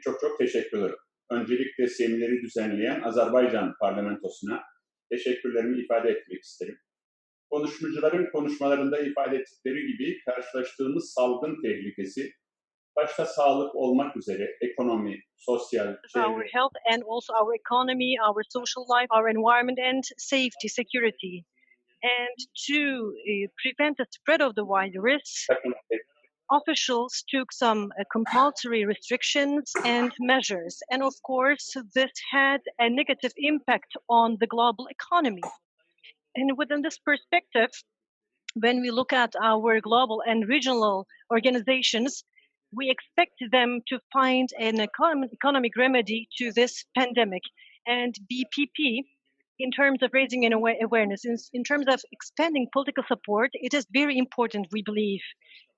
çok çok teşekkür ederim. Öncelikle semineri düzenleyen Azerbaycan Parlamentosu'na teşekkürlerimi ifade etmek isterim. Konuşmacıların konuşmalarında ifade ettikleri gibi karşılaştığımız salgın tehlikesi başta sağlık olmak üzere ekonomi, sosyal, our health and also our economy, our social life, our environment and safety, security. And to prevent the spread of the virus, officials took some compulsory restrictions and measures. And of course, this had a negative impact on the global economy. And within this perspective, when we look at our global and regional organizations, we expect them to find an economic remedy to this pandemic. And BPP, in terms of raising an awareness, in terms of expanding political support, it is very important, we believe.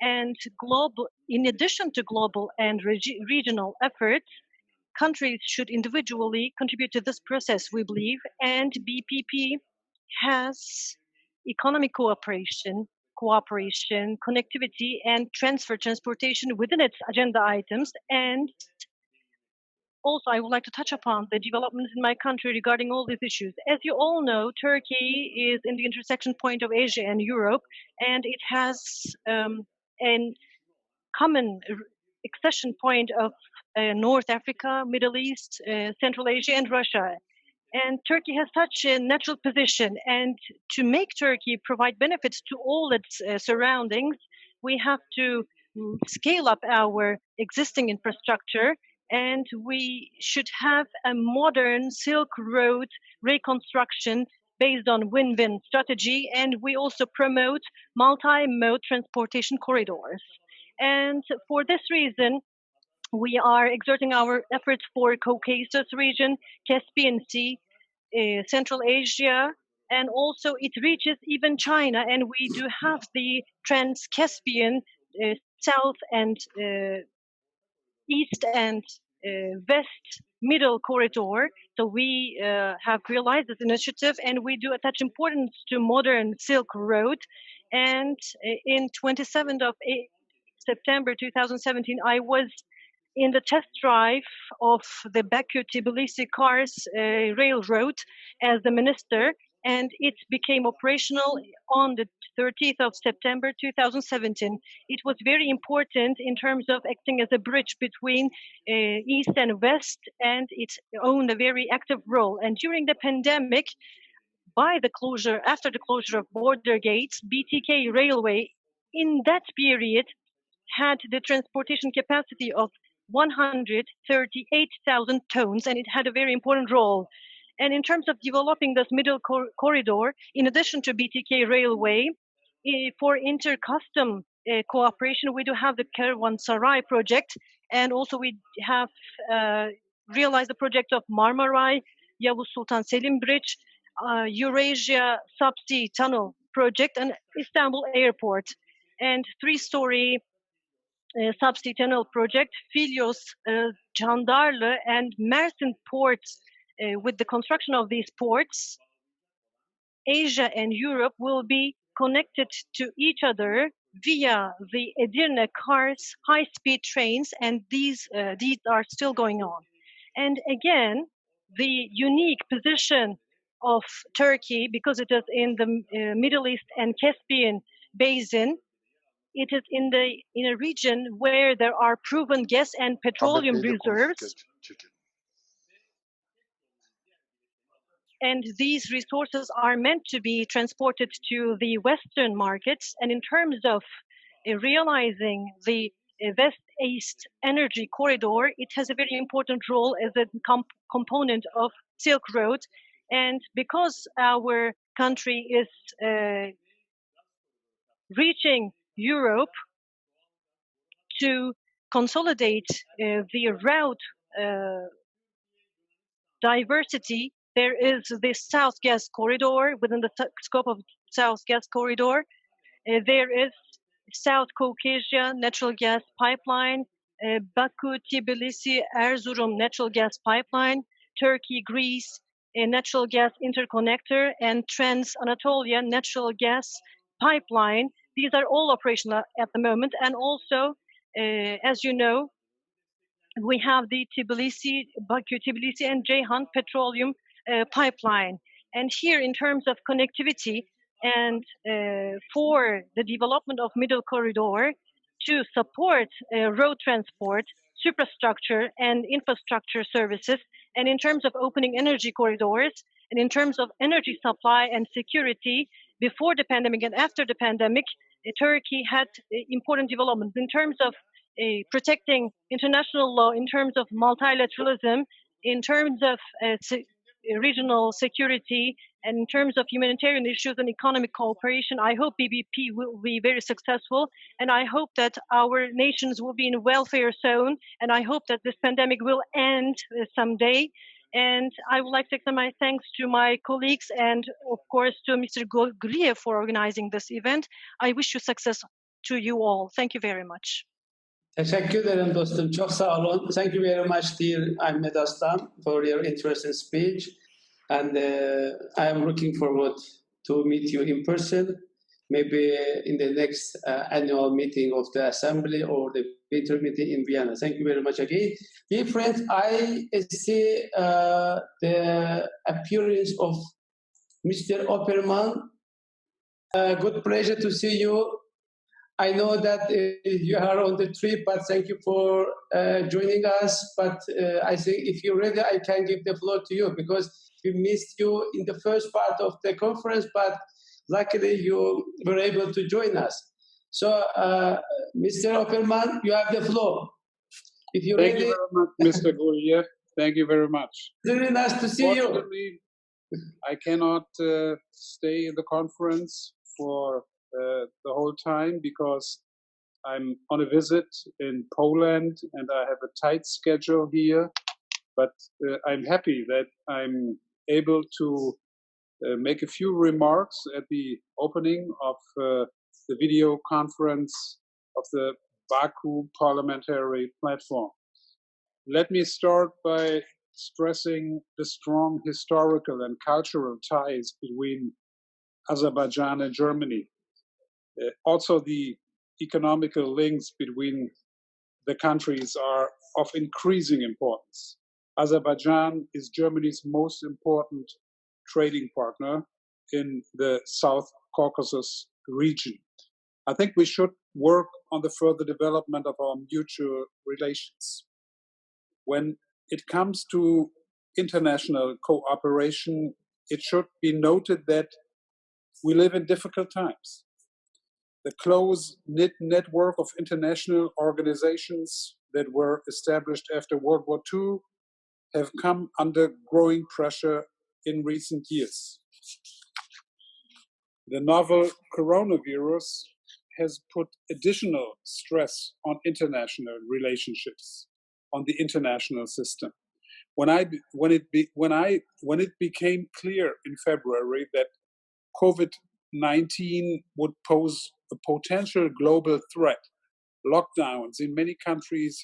And in addition to global and regional efforts, countries should individually contribute to this process, we believe. And BPP has economic cooperation, connectivity, and transportation within its agenda items. And also, I would like to touch upon the developments in my country regarding all these issues. As you all know, Turkey is in the intersection point of Asia and Europe, and it has a common accession point of North Africa, Middle East, Central Asia, and Russia. And Turkey has such a natural position, and to make Turkey provide benefits to all its surroundings, we have to scale up our existing infrastructure, and we should have a modern Silk Road reconstruction based on win-win strategy, and we also promote multi-mode transportation corridors. And for this reason, we are exerting our efforts for Caucasus region, Caspian Sea, Central Asia, and also it reaches even China. And we do have the Trans-Caspian South and East and West Middle Corridor. So we have realized this initiative, and we do attach importance to modern Silk Road. And in 27th of September 2017, I was in the test drive of the Baku-Tbilisi-Kars railroad as the minister, and it became operational on the 30th of September 2017. It was very important in terms of acting as a bridge between East and West, and it owned a very active role. And during the pandemic, after the closure of border gates, BTK Railway in that period had the transportation capacity of 138,000 tons, and it had a very important role. And in terms of developing this middle corridor, in addition to BTK Railway, for inter-custom cooperation, we do have the Kervansaray project, and also we have realized the project of Marmaray, Yavuz Sultan Selim Bridge, Eurasia Subsea Tunnel project, and Istanbul Airport, and three-story subsea tunnel project, Filyos, Candarlı, and Mersin ports. With the construction of these ports, Asia and Europe will be connected to each other via the Edirne-Kars high-speed trains, and these are still going on. And again, the unique position of Turkey, because it is in the Middle East and Caspian basin, it is in a region where there are proven gas and petroleum reserves, and these resources are meant to be transported to the Western markets. And in terms of realizing the West-East energy corridor, it has a very important role as a component of Silk Road. And because our country is reaching Europe to consolidate the route diversity, there is the South Gas Corridor. Within the scope of South Gas Corridor, there is South Caucasia Natural Gas Pipeline, Baku-Tbilisi-Erzurum Natural Gas Pipeline, Turkey-Greece Natural Gas Interconnector, and Trans-Anatolia Natural Gas Pipeline. These are all operational at the moment. And also, as you know, we have the Baku-Tbilisi and Ceyhan Petroleum Pipeline. And here, in terms of connectivity and for the development of Middle Corridor to support road transport, superstructure, and infrastructure services, and in terms of opening energy corridors, and in terms of energy supply and security before the pandemic and after the pandemic, Turkey had important developments in terms of protecting international law, in terms of multilateralism, in terms of regional security, and in terms of humanitarian issues and economic cooperation. I hope BBP will be very successful, and I hope that our nations will be in a welfare zone, and I hope that this pandemic will end someday. And I would like to extend my thanks to my colleagues and, of course, to Mr. Guriev for organizing this event. I wish you success to you all. Thank you very much. Teşekkür ederim dostum. Çok sağ olun. Thank you very much, dear Ahmed Aslan, for your interesting speech. And I am looking forward to meet you in person, maybe in the next annual meeting of the Assembly or the winter meeting in Vienna. Thank you very much again. Dear friends, I see the appearance of Mr. Opperman. Good pleasure to see you. I know that you are on the trip, but thank you for joining us. But I think if you're ready, I can give the floor to you because we missed you in the first part of the conference, but luckily you were able to join us. So, Mr. Opperman, you have the floor. If you're ready. Thank you very much, Mr. Guriev. Thank you very much. Very nice to see you. Unfortunately, I cannot stay in the conference for the whole time because I'm on a visit in Poland and I have a tight schedule here, but I'm happy that I'm able to make a few remarks at the opening of the video conference of the Baku Parliamentary Platform. Let me start by stressing the strong historical and cultural ties between Azerbaijan and Germany. Also, the economical links between the countries are of increasing importance. Azerbaijan is Germany's most important trading partner, in the South Caucasus region. I think we should work on the further development of our mutual relations. When it comes to international cooperation, it should be noted that we live in difficult times. The close-knit network of international organizations that were established after World War II have come under growing pressure in recent years. The novel coronavirus has put additional stress on international relationships, on the international system. When it became clear in February that COVID-19 would pose a potential global threat, lockdowns in many countries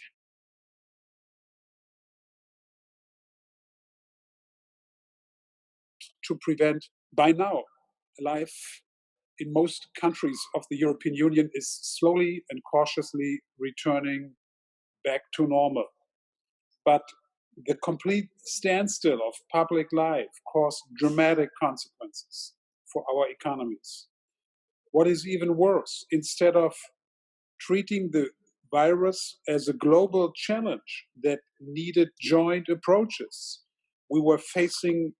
to prevent. By now, life in most countries of the European Union is slowly and cautiously returning back to normal. But the complete standstill of public life caused dramatic consequences for our economies. What is even worse, instead of treating the virus as a global challenge that needed joint approaches, we were facing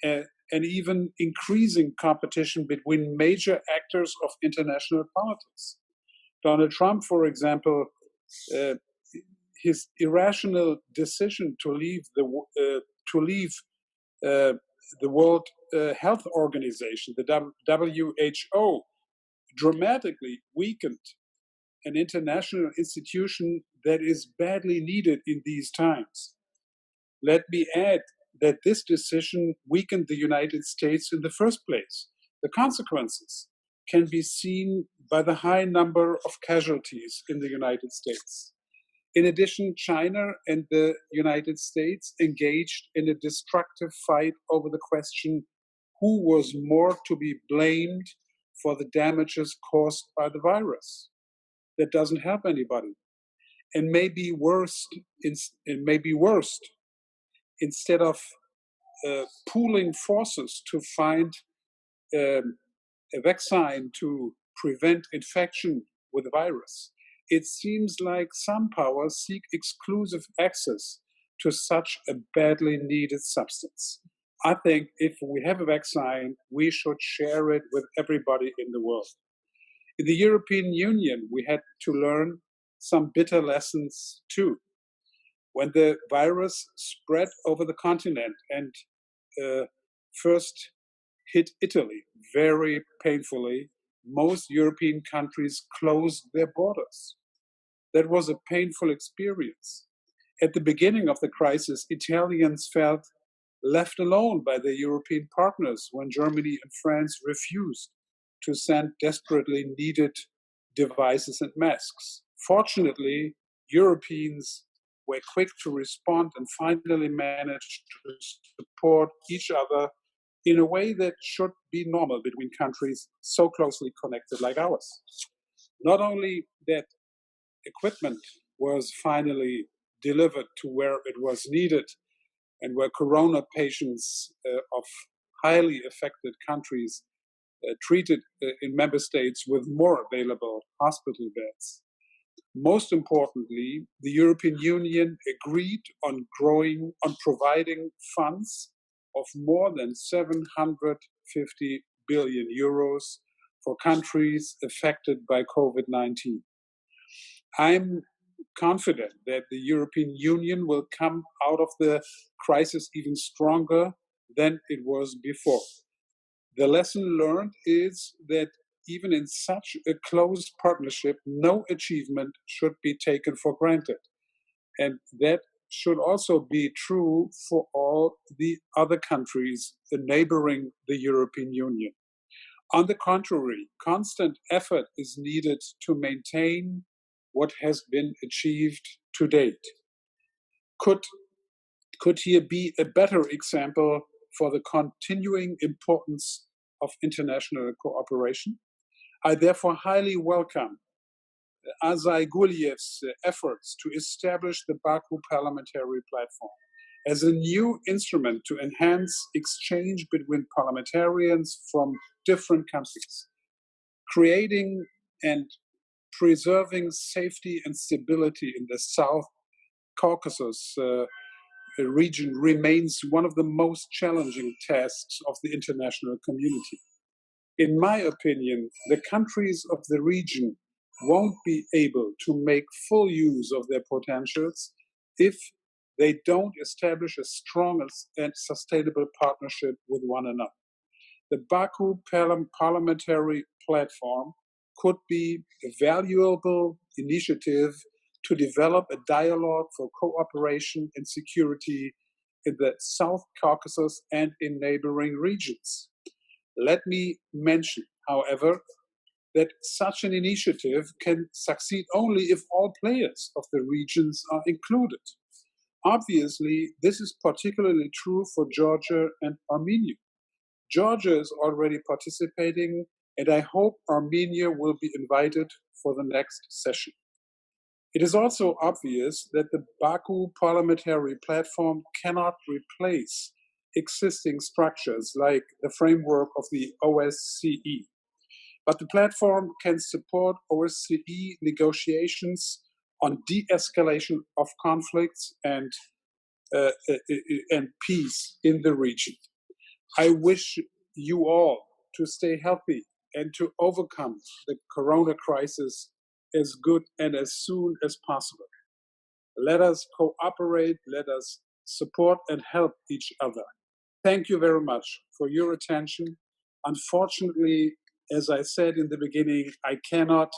an even increasing competition between major actors of international politics. Donald Trump, for example, his irrational decision to leave the World Health Organization, the WHO, dramatically weakened an international institution that is badly needed in these times. Let me add that this decision weakened the United States in the first place. The consequences can be seen by the high number of casualties in the United States. In addition, China and the United States engaged in a destructive fight over the question who was more to be blamed for the damages caused by the virus. That doesn't help anybody. And maybe worst, instead of pooling forces to find a vaccine to prevent infection with the virus, it seems like some powers seek exclusive access to such a badly needed substance. I think if we have a vaccine, we should share it with everybody in the world. In the European Union, we had to learn some bitter lessons too. When the virus spread over the continent and first hit Italy very painfully, most European countries closed their borders. That was a painful experience. At the beginning of the crisis, Italians felt left alone by their European partners when Germany and France refused to send desperately needed devices and masks. Fortunately, Europeans were quick to respond and finally managed to support each other in a way that should be normal between countries so closely connected like ours. Not only that equipment was finally delivered to where it was needed and where corona patients of highly affected countries treated in member states with more available hospital beds. Most importantly, the European Union agreed on providing funds of more than 750 billion euros for countries affected by COVID-19. I'm confident that the European Union will come out of the crisis even stronger than it was before. The lesson learned is that even in such a close partnership, no achievement should be taken for granted. And that should also be true for all the other countries neighboring the European Union. On the contrary, constant effort is needed to maintain what has been achieved to date. Could here be a better example for the continuing importance of international cooperation? I therefore highly welcome Azai Guliev's efforts to establish the Baku Parliamentary Platform. as a new instrument to enhance exchange between parliamentarians from different countries. Creating and preserving safety and stability in the South Caucasus region remains one of the most challenging tasks of the international community. In my opinion, the countries of the region won't be able to make full use of their potentials if they don't establish a strong and sustainable partnership with one another. The Baku Parliamentary Platform could be a valuable initiative to develop a dialogue for cooperation and security in the South Caucasus and in neighboring regions. Let me mention, however, that such an initiative can succeed only if all players of the regions are included. Obviously, this is particularly true for Georgia and Armenia. Georgia is already participating, and I hope Armenia will be invited for the next session. It is also obvious that the Baku Parliamentary Platform cannot replace existing structures like the framework of the OSCE. But the platform can support OSCE negotiations on de-escalation of conflicts and peace in the region. I wish you all to stay healthy and to overcome the corona crisis as good and as soon as possible. Let us cooperate, let us support and help each other. Thank you very much for your attention. Unfortunately, as I said in the beginning, I cannot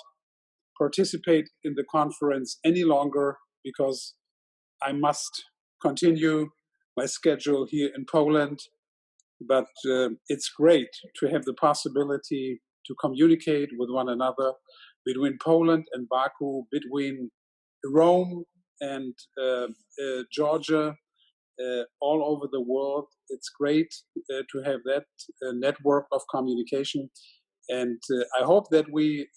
participate in the conference any longer because I must continue my schedule here in Poland. But it's great to have the possibility to communicate with one another between Poland and Baku, between Rome and Georgia, all over the world. It's great to have that network of communication. And I hope that we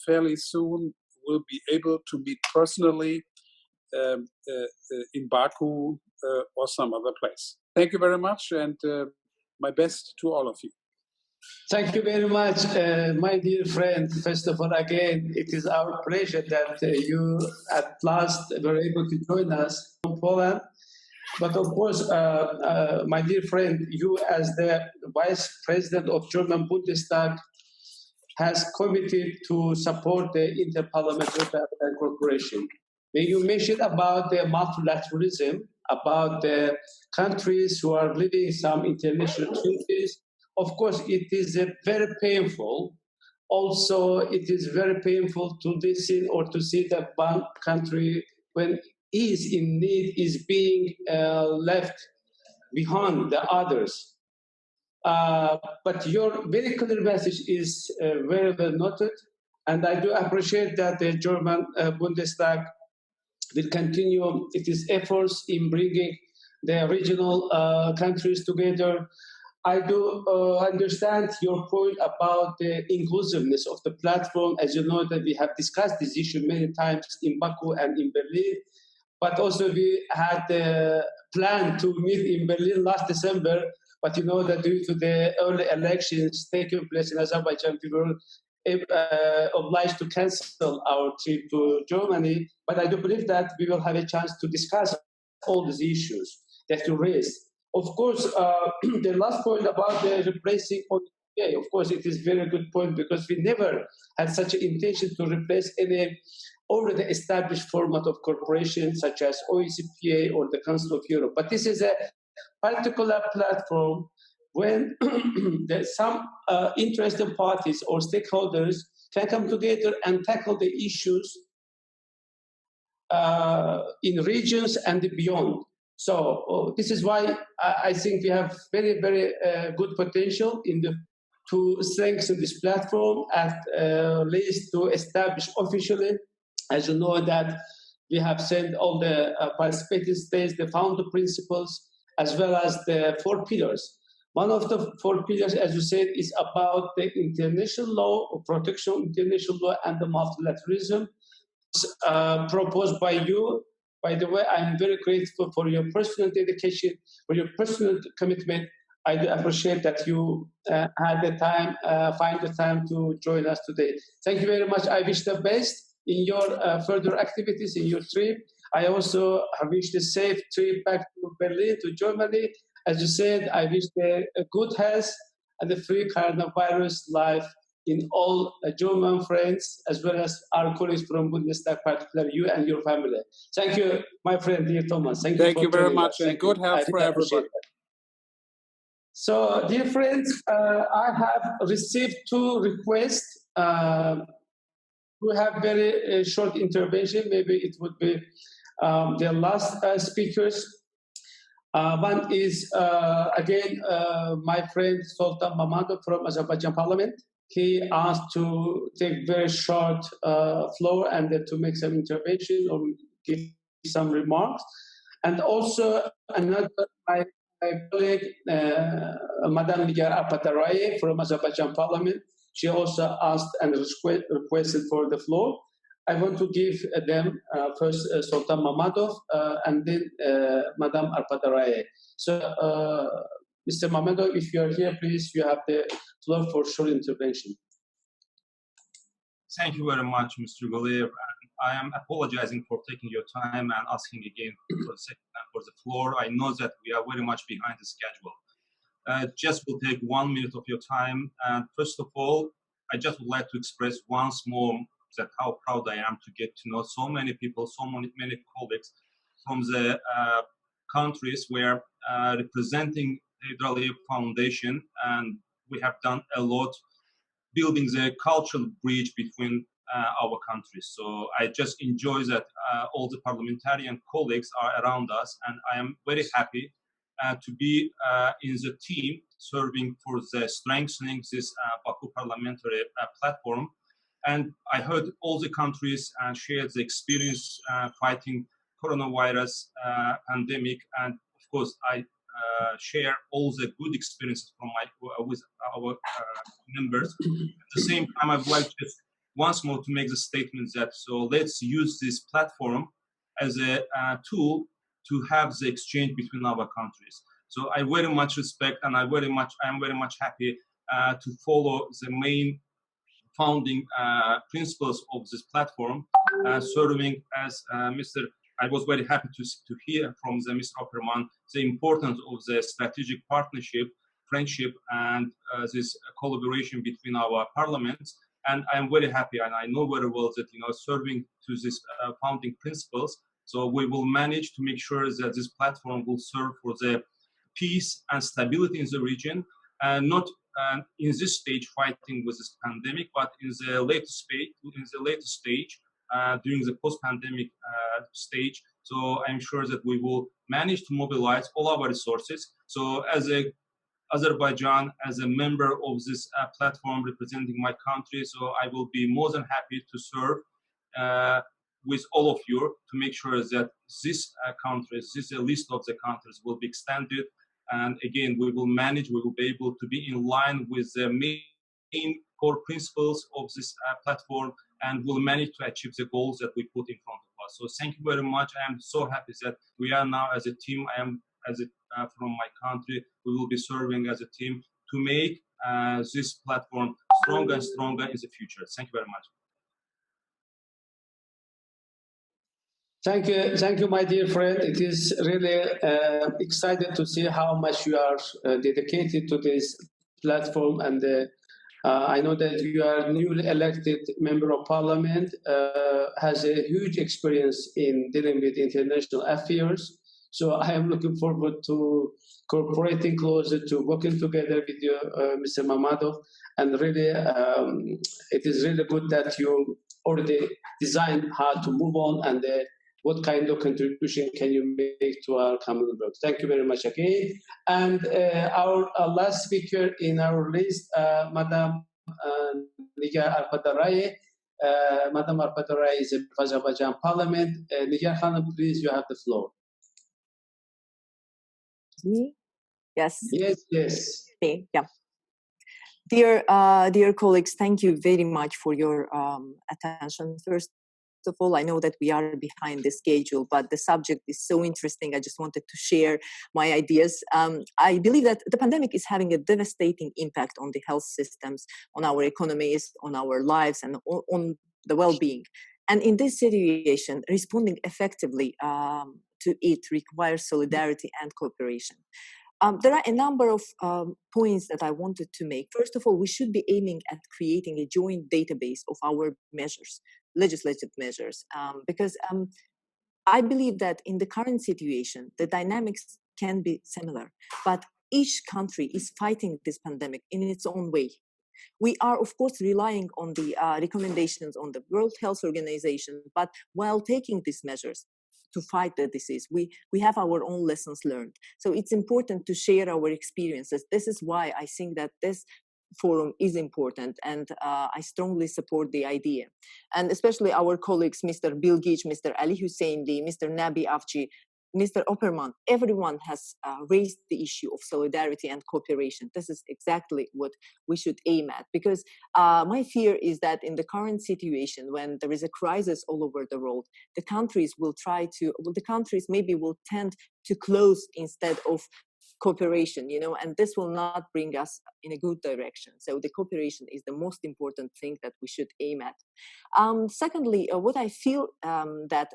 fairly soon will be able to meet personally in Baku or some other place. Thank you very much, and my best to all of you. Thank you very much, my dear friend. First of all, again, it is our pleasure that you at last were able to join us from Poland. But of course, my dear friend, you as the Vice President of German Bundestag has committed to support the Interparliamentary Cooperation. When you mentioned about the multilateralism, about the countries who are leading some international treaties, of course, it is very painful. Also, it is very painful to listen or to see that one country, when is in need, is being left behind the others. But your very clear message is very well noted, and I do appreciate that the German Bundestag will continue its efforts in bringing the regional countries together. I do understand your point about the inclusiveness of the platform. As you know, that we have discussed this issue many times in Baku and in Berlin, but also we had the plan to meet in Berlin last December, but you know that due to the early elections taking place in Azerbaijan, we were obliged to cancel our trip to Germany. But I do believe that we will have a chance to discuss all these issues that you raised. Of course, the last point about the replacing OECPA, of course, it is a very good point because we never had such an intention to replace any already established format of cooperation such as OECPA or the Council of Europe. But this is a particular platform when some interested parties or stakeholders can come together and tackle the issues in regions and beyond. So this is why I think we have very, very good potential to strengthen this platform, at least to establish officially. As you know, that we have sent all the participating states the founder principles as well as the 4 pillars. One of the 4 pillars, as you said, is about the international law, or protection of international law, and the multilateralism proposed by you. By the way, I'm very grateful for your personal dedication, for your personal commitment. I do appreciate that you had the time, find the time to join us today. Thank you very much. I wish the best in your further activities, in your trip. I also wish the safe trip back to Berlin, to Germany. As you said, I wish a good health and a free coronavirus life in all German friends, as well as our colleagues from Bundestag, particularly you and your family. Thank you, my friend, dear Thomas. Thank you for very joining much, us. and Thank good you. health for everybody. So, dear friends, I have received 2 requests to have very short intervention. Maybe it would be the last speakers. One is, again, my friend Sultan Mamadov from Azerbaijan Parliament. He asked to take very short floor and to make some intervention or give some remarks. And also another, my colleague, Madame Nigar Apataraye from Azerbaijan Parliament, she also asked and requested for the floor. I want to give them first Sultan Mamadov and then Madame Arpadaraye. So, Mr. Mamadov, if you are here, please, you have the floor for short intervention. Thank you very much, Mr. Guleev. I am apologizing for taking your time and asking again for the second time for the floor. I know that we are very much behind the schedule. Just will take 1 minute of your time. And first of all, I just would like to express once more that how proud I am to get to know so many people, so many colleagues from the countries where representing the Hyder Foundation, and we have done a lot building the cultural bridge between our countries. So I just enjoy that all the parliamentarian colleagues are around us, and I am very happy to be in the team serving for the strengthening this Baku parliamentary platform. And I heard all the countries shared the experience fighting coronavirus pandemic, and of course I share all the good experiences from with our members. At the same time, I would like just once more to make the statement that so let's use this platform as a tool to have the exchange between our countries. So I very much respect, and I am very much happy to follow the main founding principles of this platform, serving as I was very happy to hear from Mr. Opperman the importance of the strategic partnership, friendship, and this collaboration between our parliaments. And I'm very happy, and I know very well that serving to these founding principles. So we will manage to make sure that this platform will serve for the peace and stability in the region, and not in this stage fighting with this pandemic, but in the later stage, during the post-pandemic stage. So I'm sure that we will manage to mobilize all our resources. So as Azerbaijan, as a member of this platform representing my country, so I will be more than happy to serve with all of you to make sure that this list of the countries will be extended. And again, we will be able to be in line with the main core principles of this platform, and will manage to achieve the goals that we put in front of us. So thank you very much. I am so happy that we are now as a team. I am from my country. We will be serving as a team to make this platform stronger and stronger in the future. Thank you very much. Thank you, my dear friend. It is really exciting to see how much you are dedicated to this platform, and I know that you are newly elected member of parliament, has a huge experience in dealing with international affairs. So I am looking forward to cooperating closer, to working together with you, Mr. Mamadov, and really, it is really good that you already designed how to move on and what kind of contribution can you make to our common work. Thank you very much again. And our last speaker in our list, Madame Nigar Arpadaraye. Madame Arpadaraye is of Azerbaijan Parliament. Nigar Khanım, please, you have the floor. Me? Yes. Yes. Okay. Yeah. Dear colleagues, thank you very much for your attention. First of all, I know that we are behind the schedule, but the subject is so interesting. I just wanted to share my ideas. I believe that the pandemic is having a devastating impact on the health systems, on our economies, on our lives, and on the well-being. And in this situation, responding effectively to it requires solidarity and cooperation. There are a number of points that I wanted to make. First of all, we should be aiming at creating a joint database of our measures, legislative measures, because I believe that in the current situation, the dynamics can be similar, but each country is fighting this pandemic in its own way. We are, of course, relying on the recommendations on the World Health Organization, but while taking these measures to fight the disease, we have our own lessons learned. So it's important to share our experiences. This is why I think that this forum is important, and I strongly support the idea. And especially our colleagues, Mr. Bilgic, Mr. Ali Husseini, Mr. Nabi Afji, Mr. Opperman, everyone has raised the issue of solidarity and cooperation. This is exactly what we should aim at, because my fear is that in the current situation, when there is a crisis all over the world, the countries maybe will tend to close instead of cooperation, and this will not bring us in a good direction. So the cooperation is the most important thing that we should aim at. Secondly, what I feel that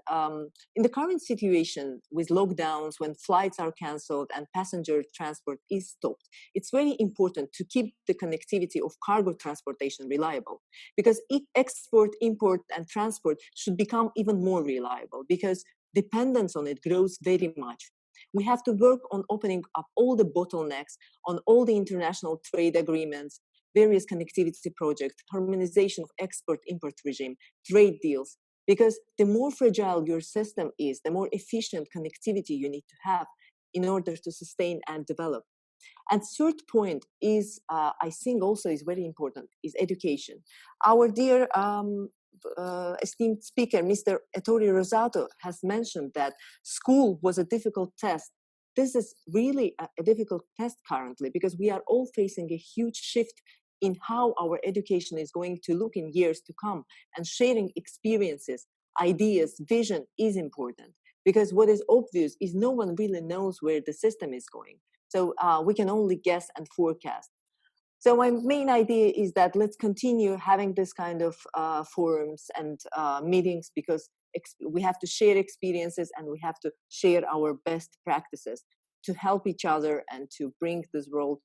in the current situation with lockdowns, when flights are canceled and passenger transport is stopped, it's very important to keep the connectivity of cargo transportation reliable, because export, import, and transport should become even more reliable, because dependence on it grows very much. We have to work on opening up all the bottlenecks on all the international trade agreements, various connectivity projects, harmonization of export-import regime, trade deals, because the more fragile your system is, the more efficient connectivity you need to have in order to sustain and develop. And third point is, I think also is very important, is education. Our dear esteemed speaker, Mr. Ettore Rosato, has mentioned that school was a difficult test. This is really a difficult test currently, because we are all facing a huge shift in how our education is going to look in years to come, and sharing experiences, ideas, vision is important, because what is obvious is no one really knows where the system is going. So we can only guess and forecast. So my main idea is that let's continue having this kind of forums and meetings, because we have to share experiences and we have to share our best practices to help each other and to bring this world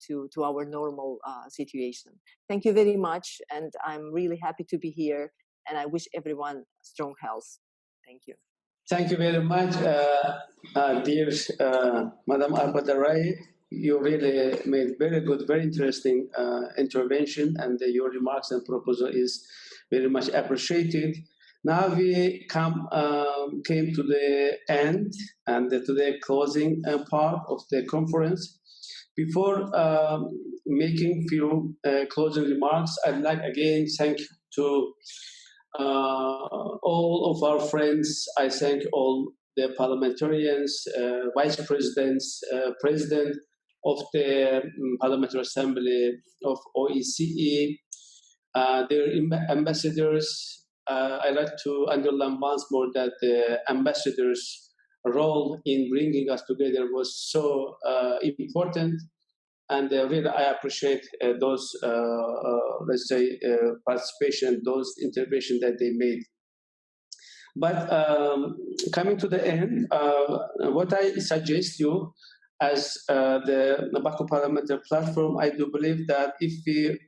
to our normal situation. Thank you very much, and I'm really happy to be here, and I wish everyone strong health. Thank you. Thank you very much, dear Madam Al-Badarai. You really made very good, very interesting intervention, and your remarks and proposal is very much appreciated. Now we came to the end and to the closing part of the conference. Before making few closing remarks, I'd like again thank to all of our friends. I thank all the parliamentarians, vice presidents, president of the Parliamentary Assembly of OECE, their ambassadors. I'd like to underline once more that the ambassadors' role in bringing us together was so important, and really I appreciate those, let's say, participation, those interventions that they made. But coming to the end, what I suggest you as the Baku Parliamentary Platform, I do believe that if we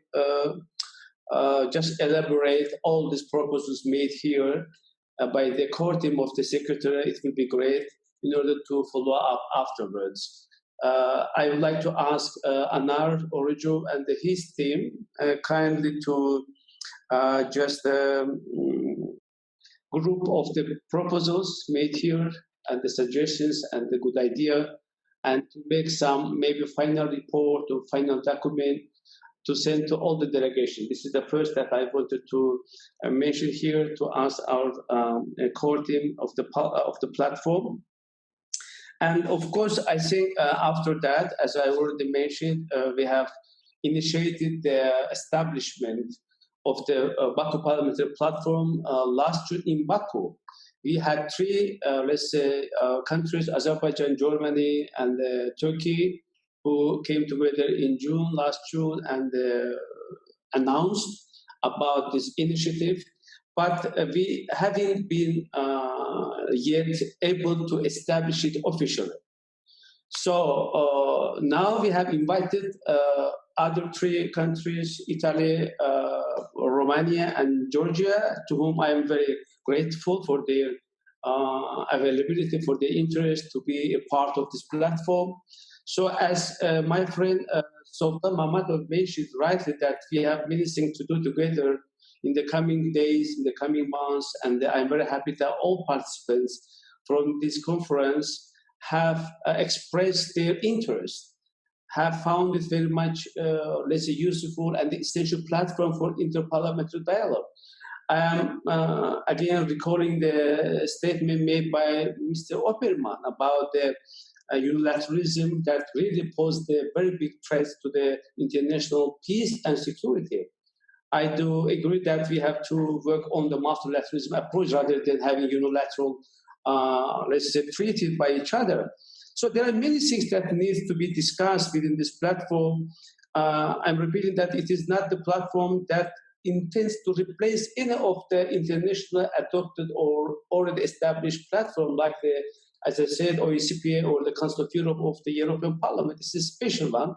just elaborate all these proposals made here by the core team of the Secretary, it will be great in order to follow up afterwards. I would like to ask Anar Orucu and his team kindly to just group of the proposals made here and the suggestions and the good idea, and to make some maybe final report or final document to send to all the delegation. This is the first that I wanted to mention here to ask our core team of the platform. And of course, I think after that, as I already mentioned, we have initiated the establishment of the Baku Parliamentary Platform last June in Baku. We had three, countries, Azerbaijan, Germany, and Turkey, who came together in last June, and announced about this initiative. But we haven't been yet able to establish it officially. So now we have invited other three countries, Italy, Romania, and Georgia, to whom I am very grateful for their availability, for their interest to be a part of this platform. So as my friend Sultan Mamadov mentioned rightly, that we have many things to do together in the coming days, in the coming months, and I'm very happy that all participants from this conference have expressed their interest, have found it very much, useful and essential platform for interparliamentary dialogue. I am again recalling the statement made by Mr. Opperman about the unilateralism that really posed a very big threat to the international peace and security. I do agree that we have to work on the multilateralism approach rather than having unilateral, treated by each other. So there are many things that need to be discussed within this platform. I'm repeating that it is not the platform that intends to replace any of the international adopted or already established platform like the, as I said, OECPA or the Council of Europe of the European Parliament. It's a special one.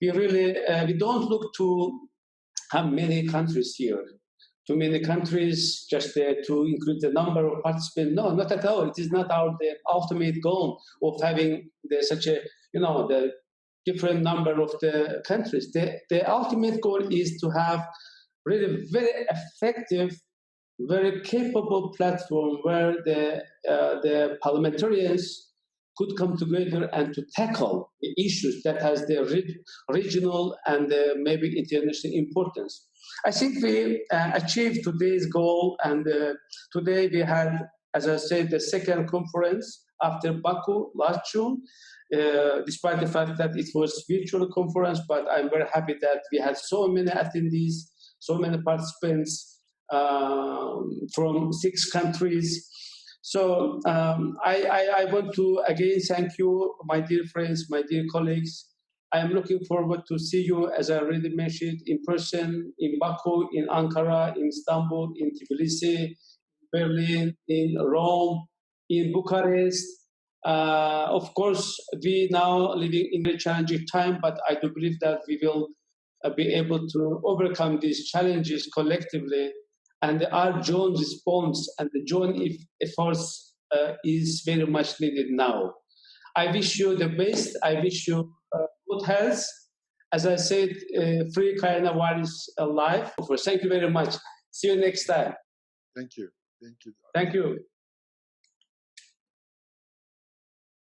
We really, we don't look to have many countries here. Too many countries just to increase the number of participants. No, not at all. It is not the ultimate goal of having such a, the different number of the countries. The ultimate goal is to have really very effective, very capable platform where the parliamentarians could come together and to tackle the issues that has the regional and maybe international importance. I think we achieved today's goal, and today we had, as I said, the second conference after Baku last June, despite the fact that it was a virtual conference, but I'm very happy that we had so many attendees, so many participants from 6 countries. So I want to again thank you, my dear friends, my dear colleagues. I am looking forward to see you, as I already mentioned, in person in Baku, in Ankara, in Istanbul, in Tbilisi, Berlin, in Rome, in Bucharest. Of course, we now living in a challenging time, but I do believe that we will be able to overcome these challenges collectively. And our joint response and the joint efforts is very much needed now. I wish you the best. I wish you good health. As I said, free coronavirus life. Thank you very much. See you next time. Thank you. Thank you. Thank you.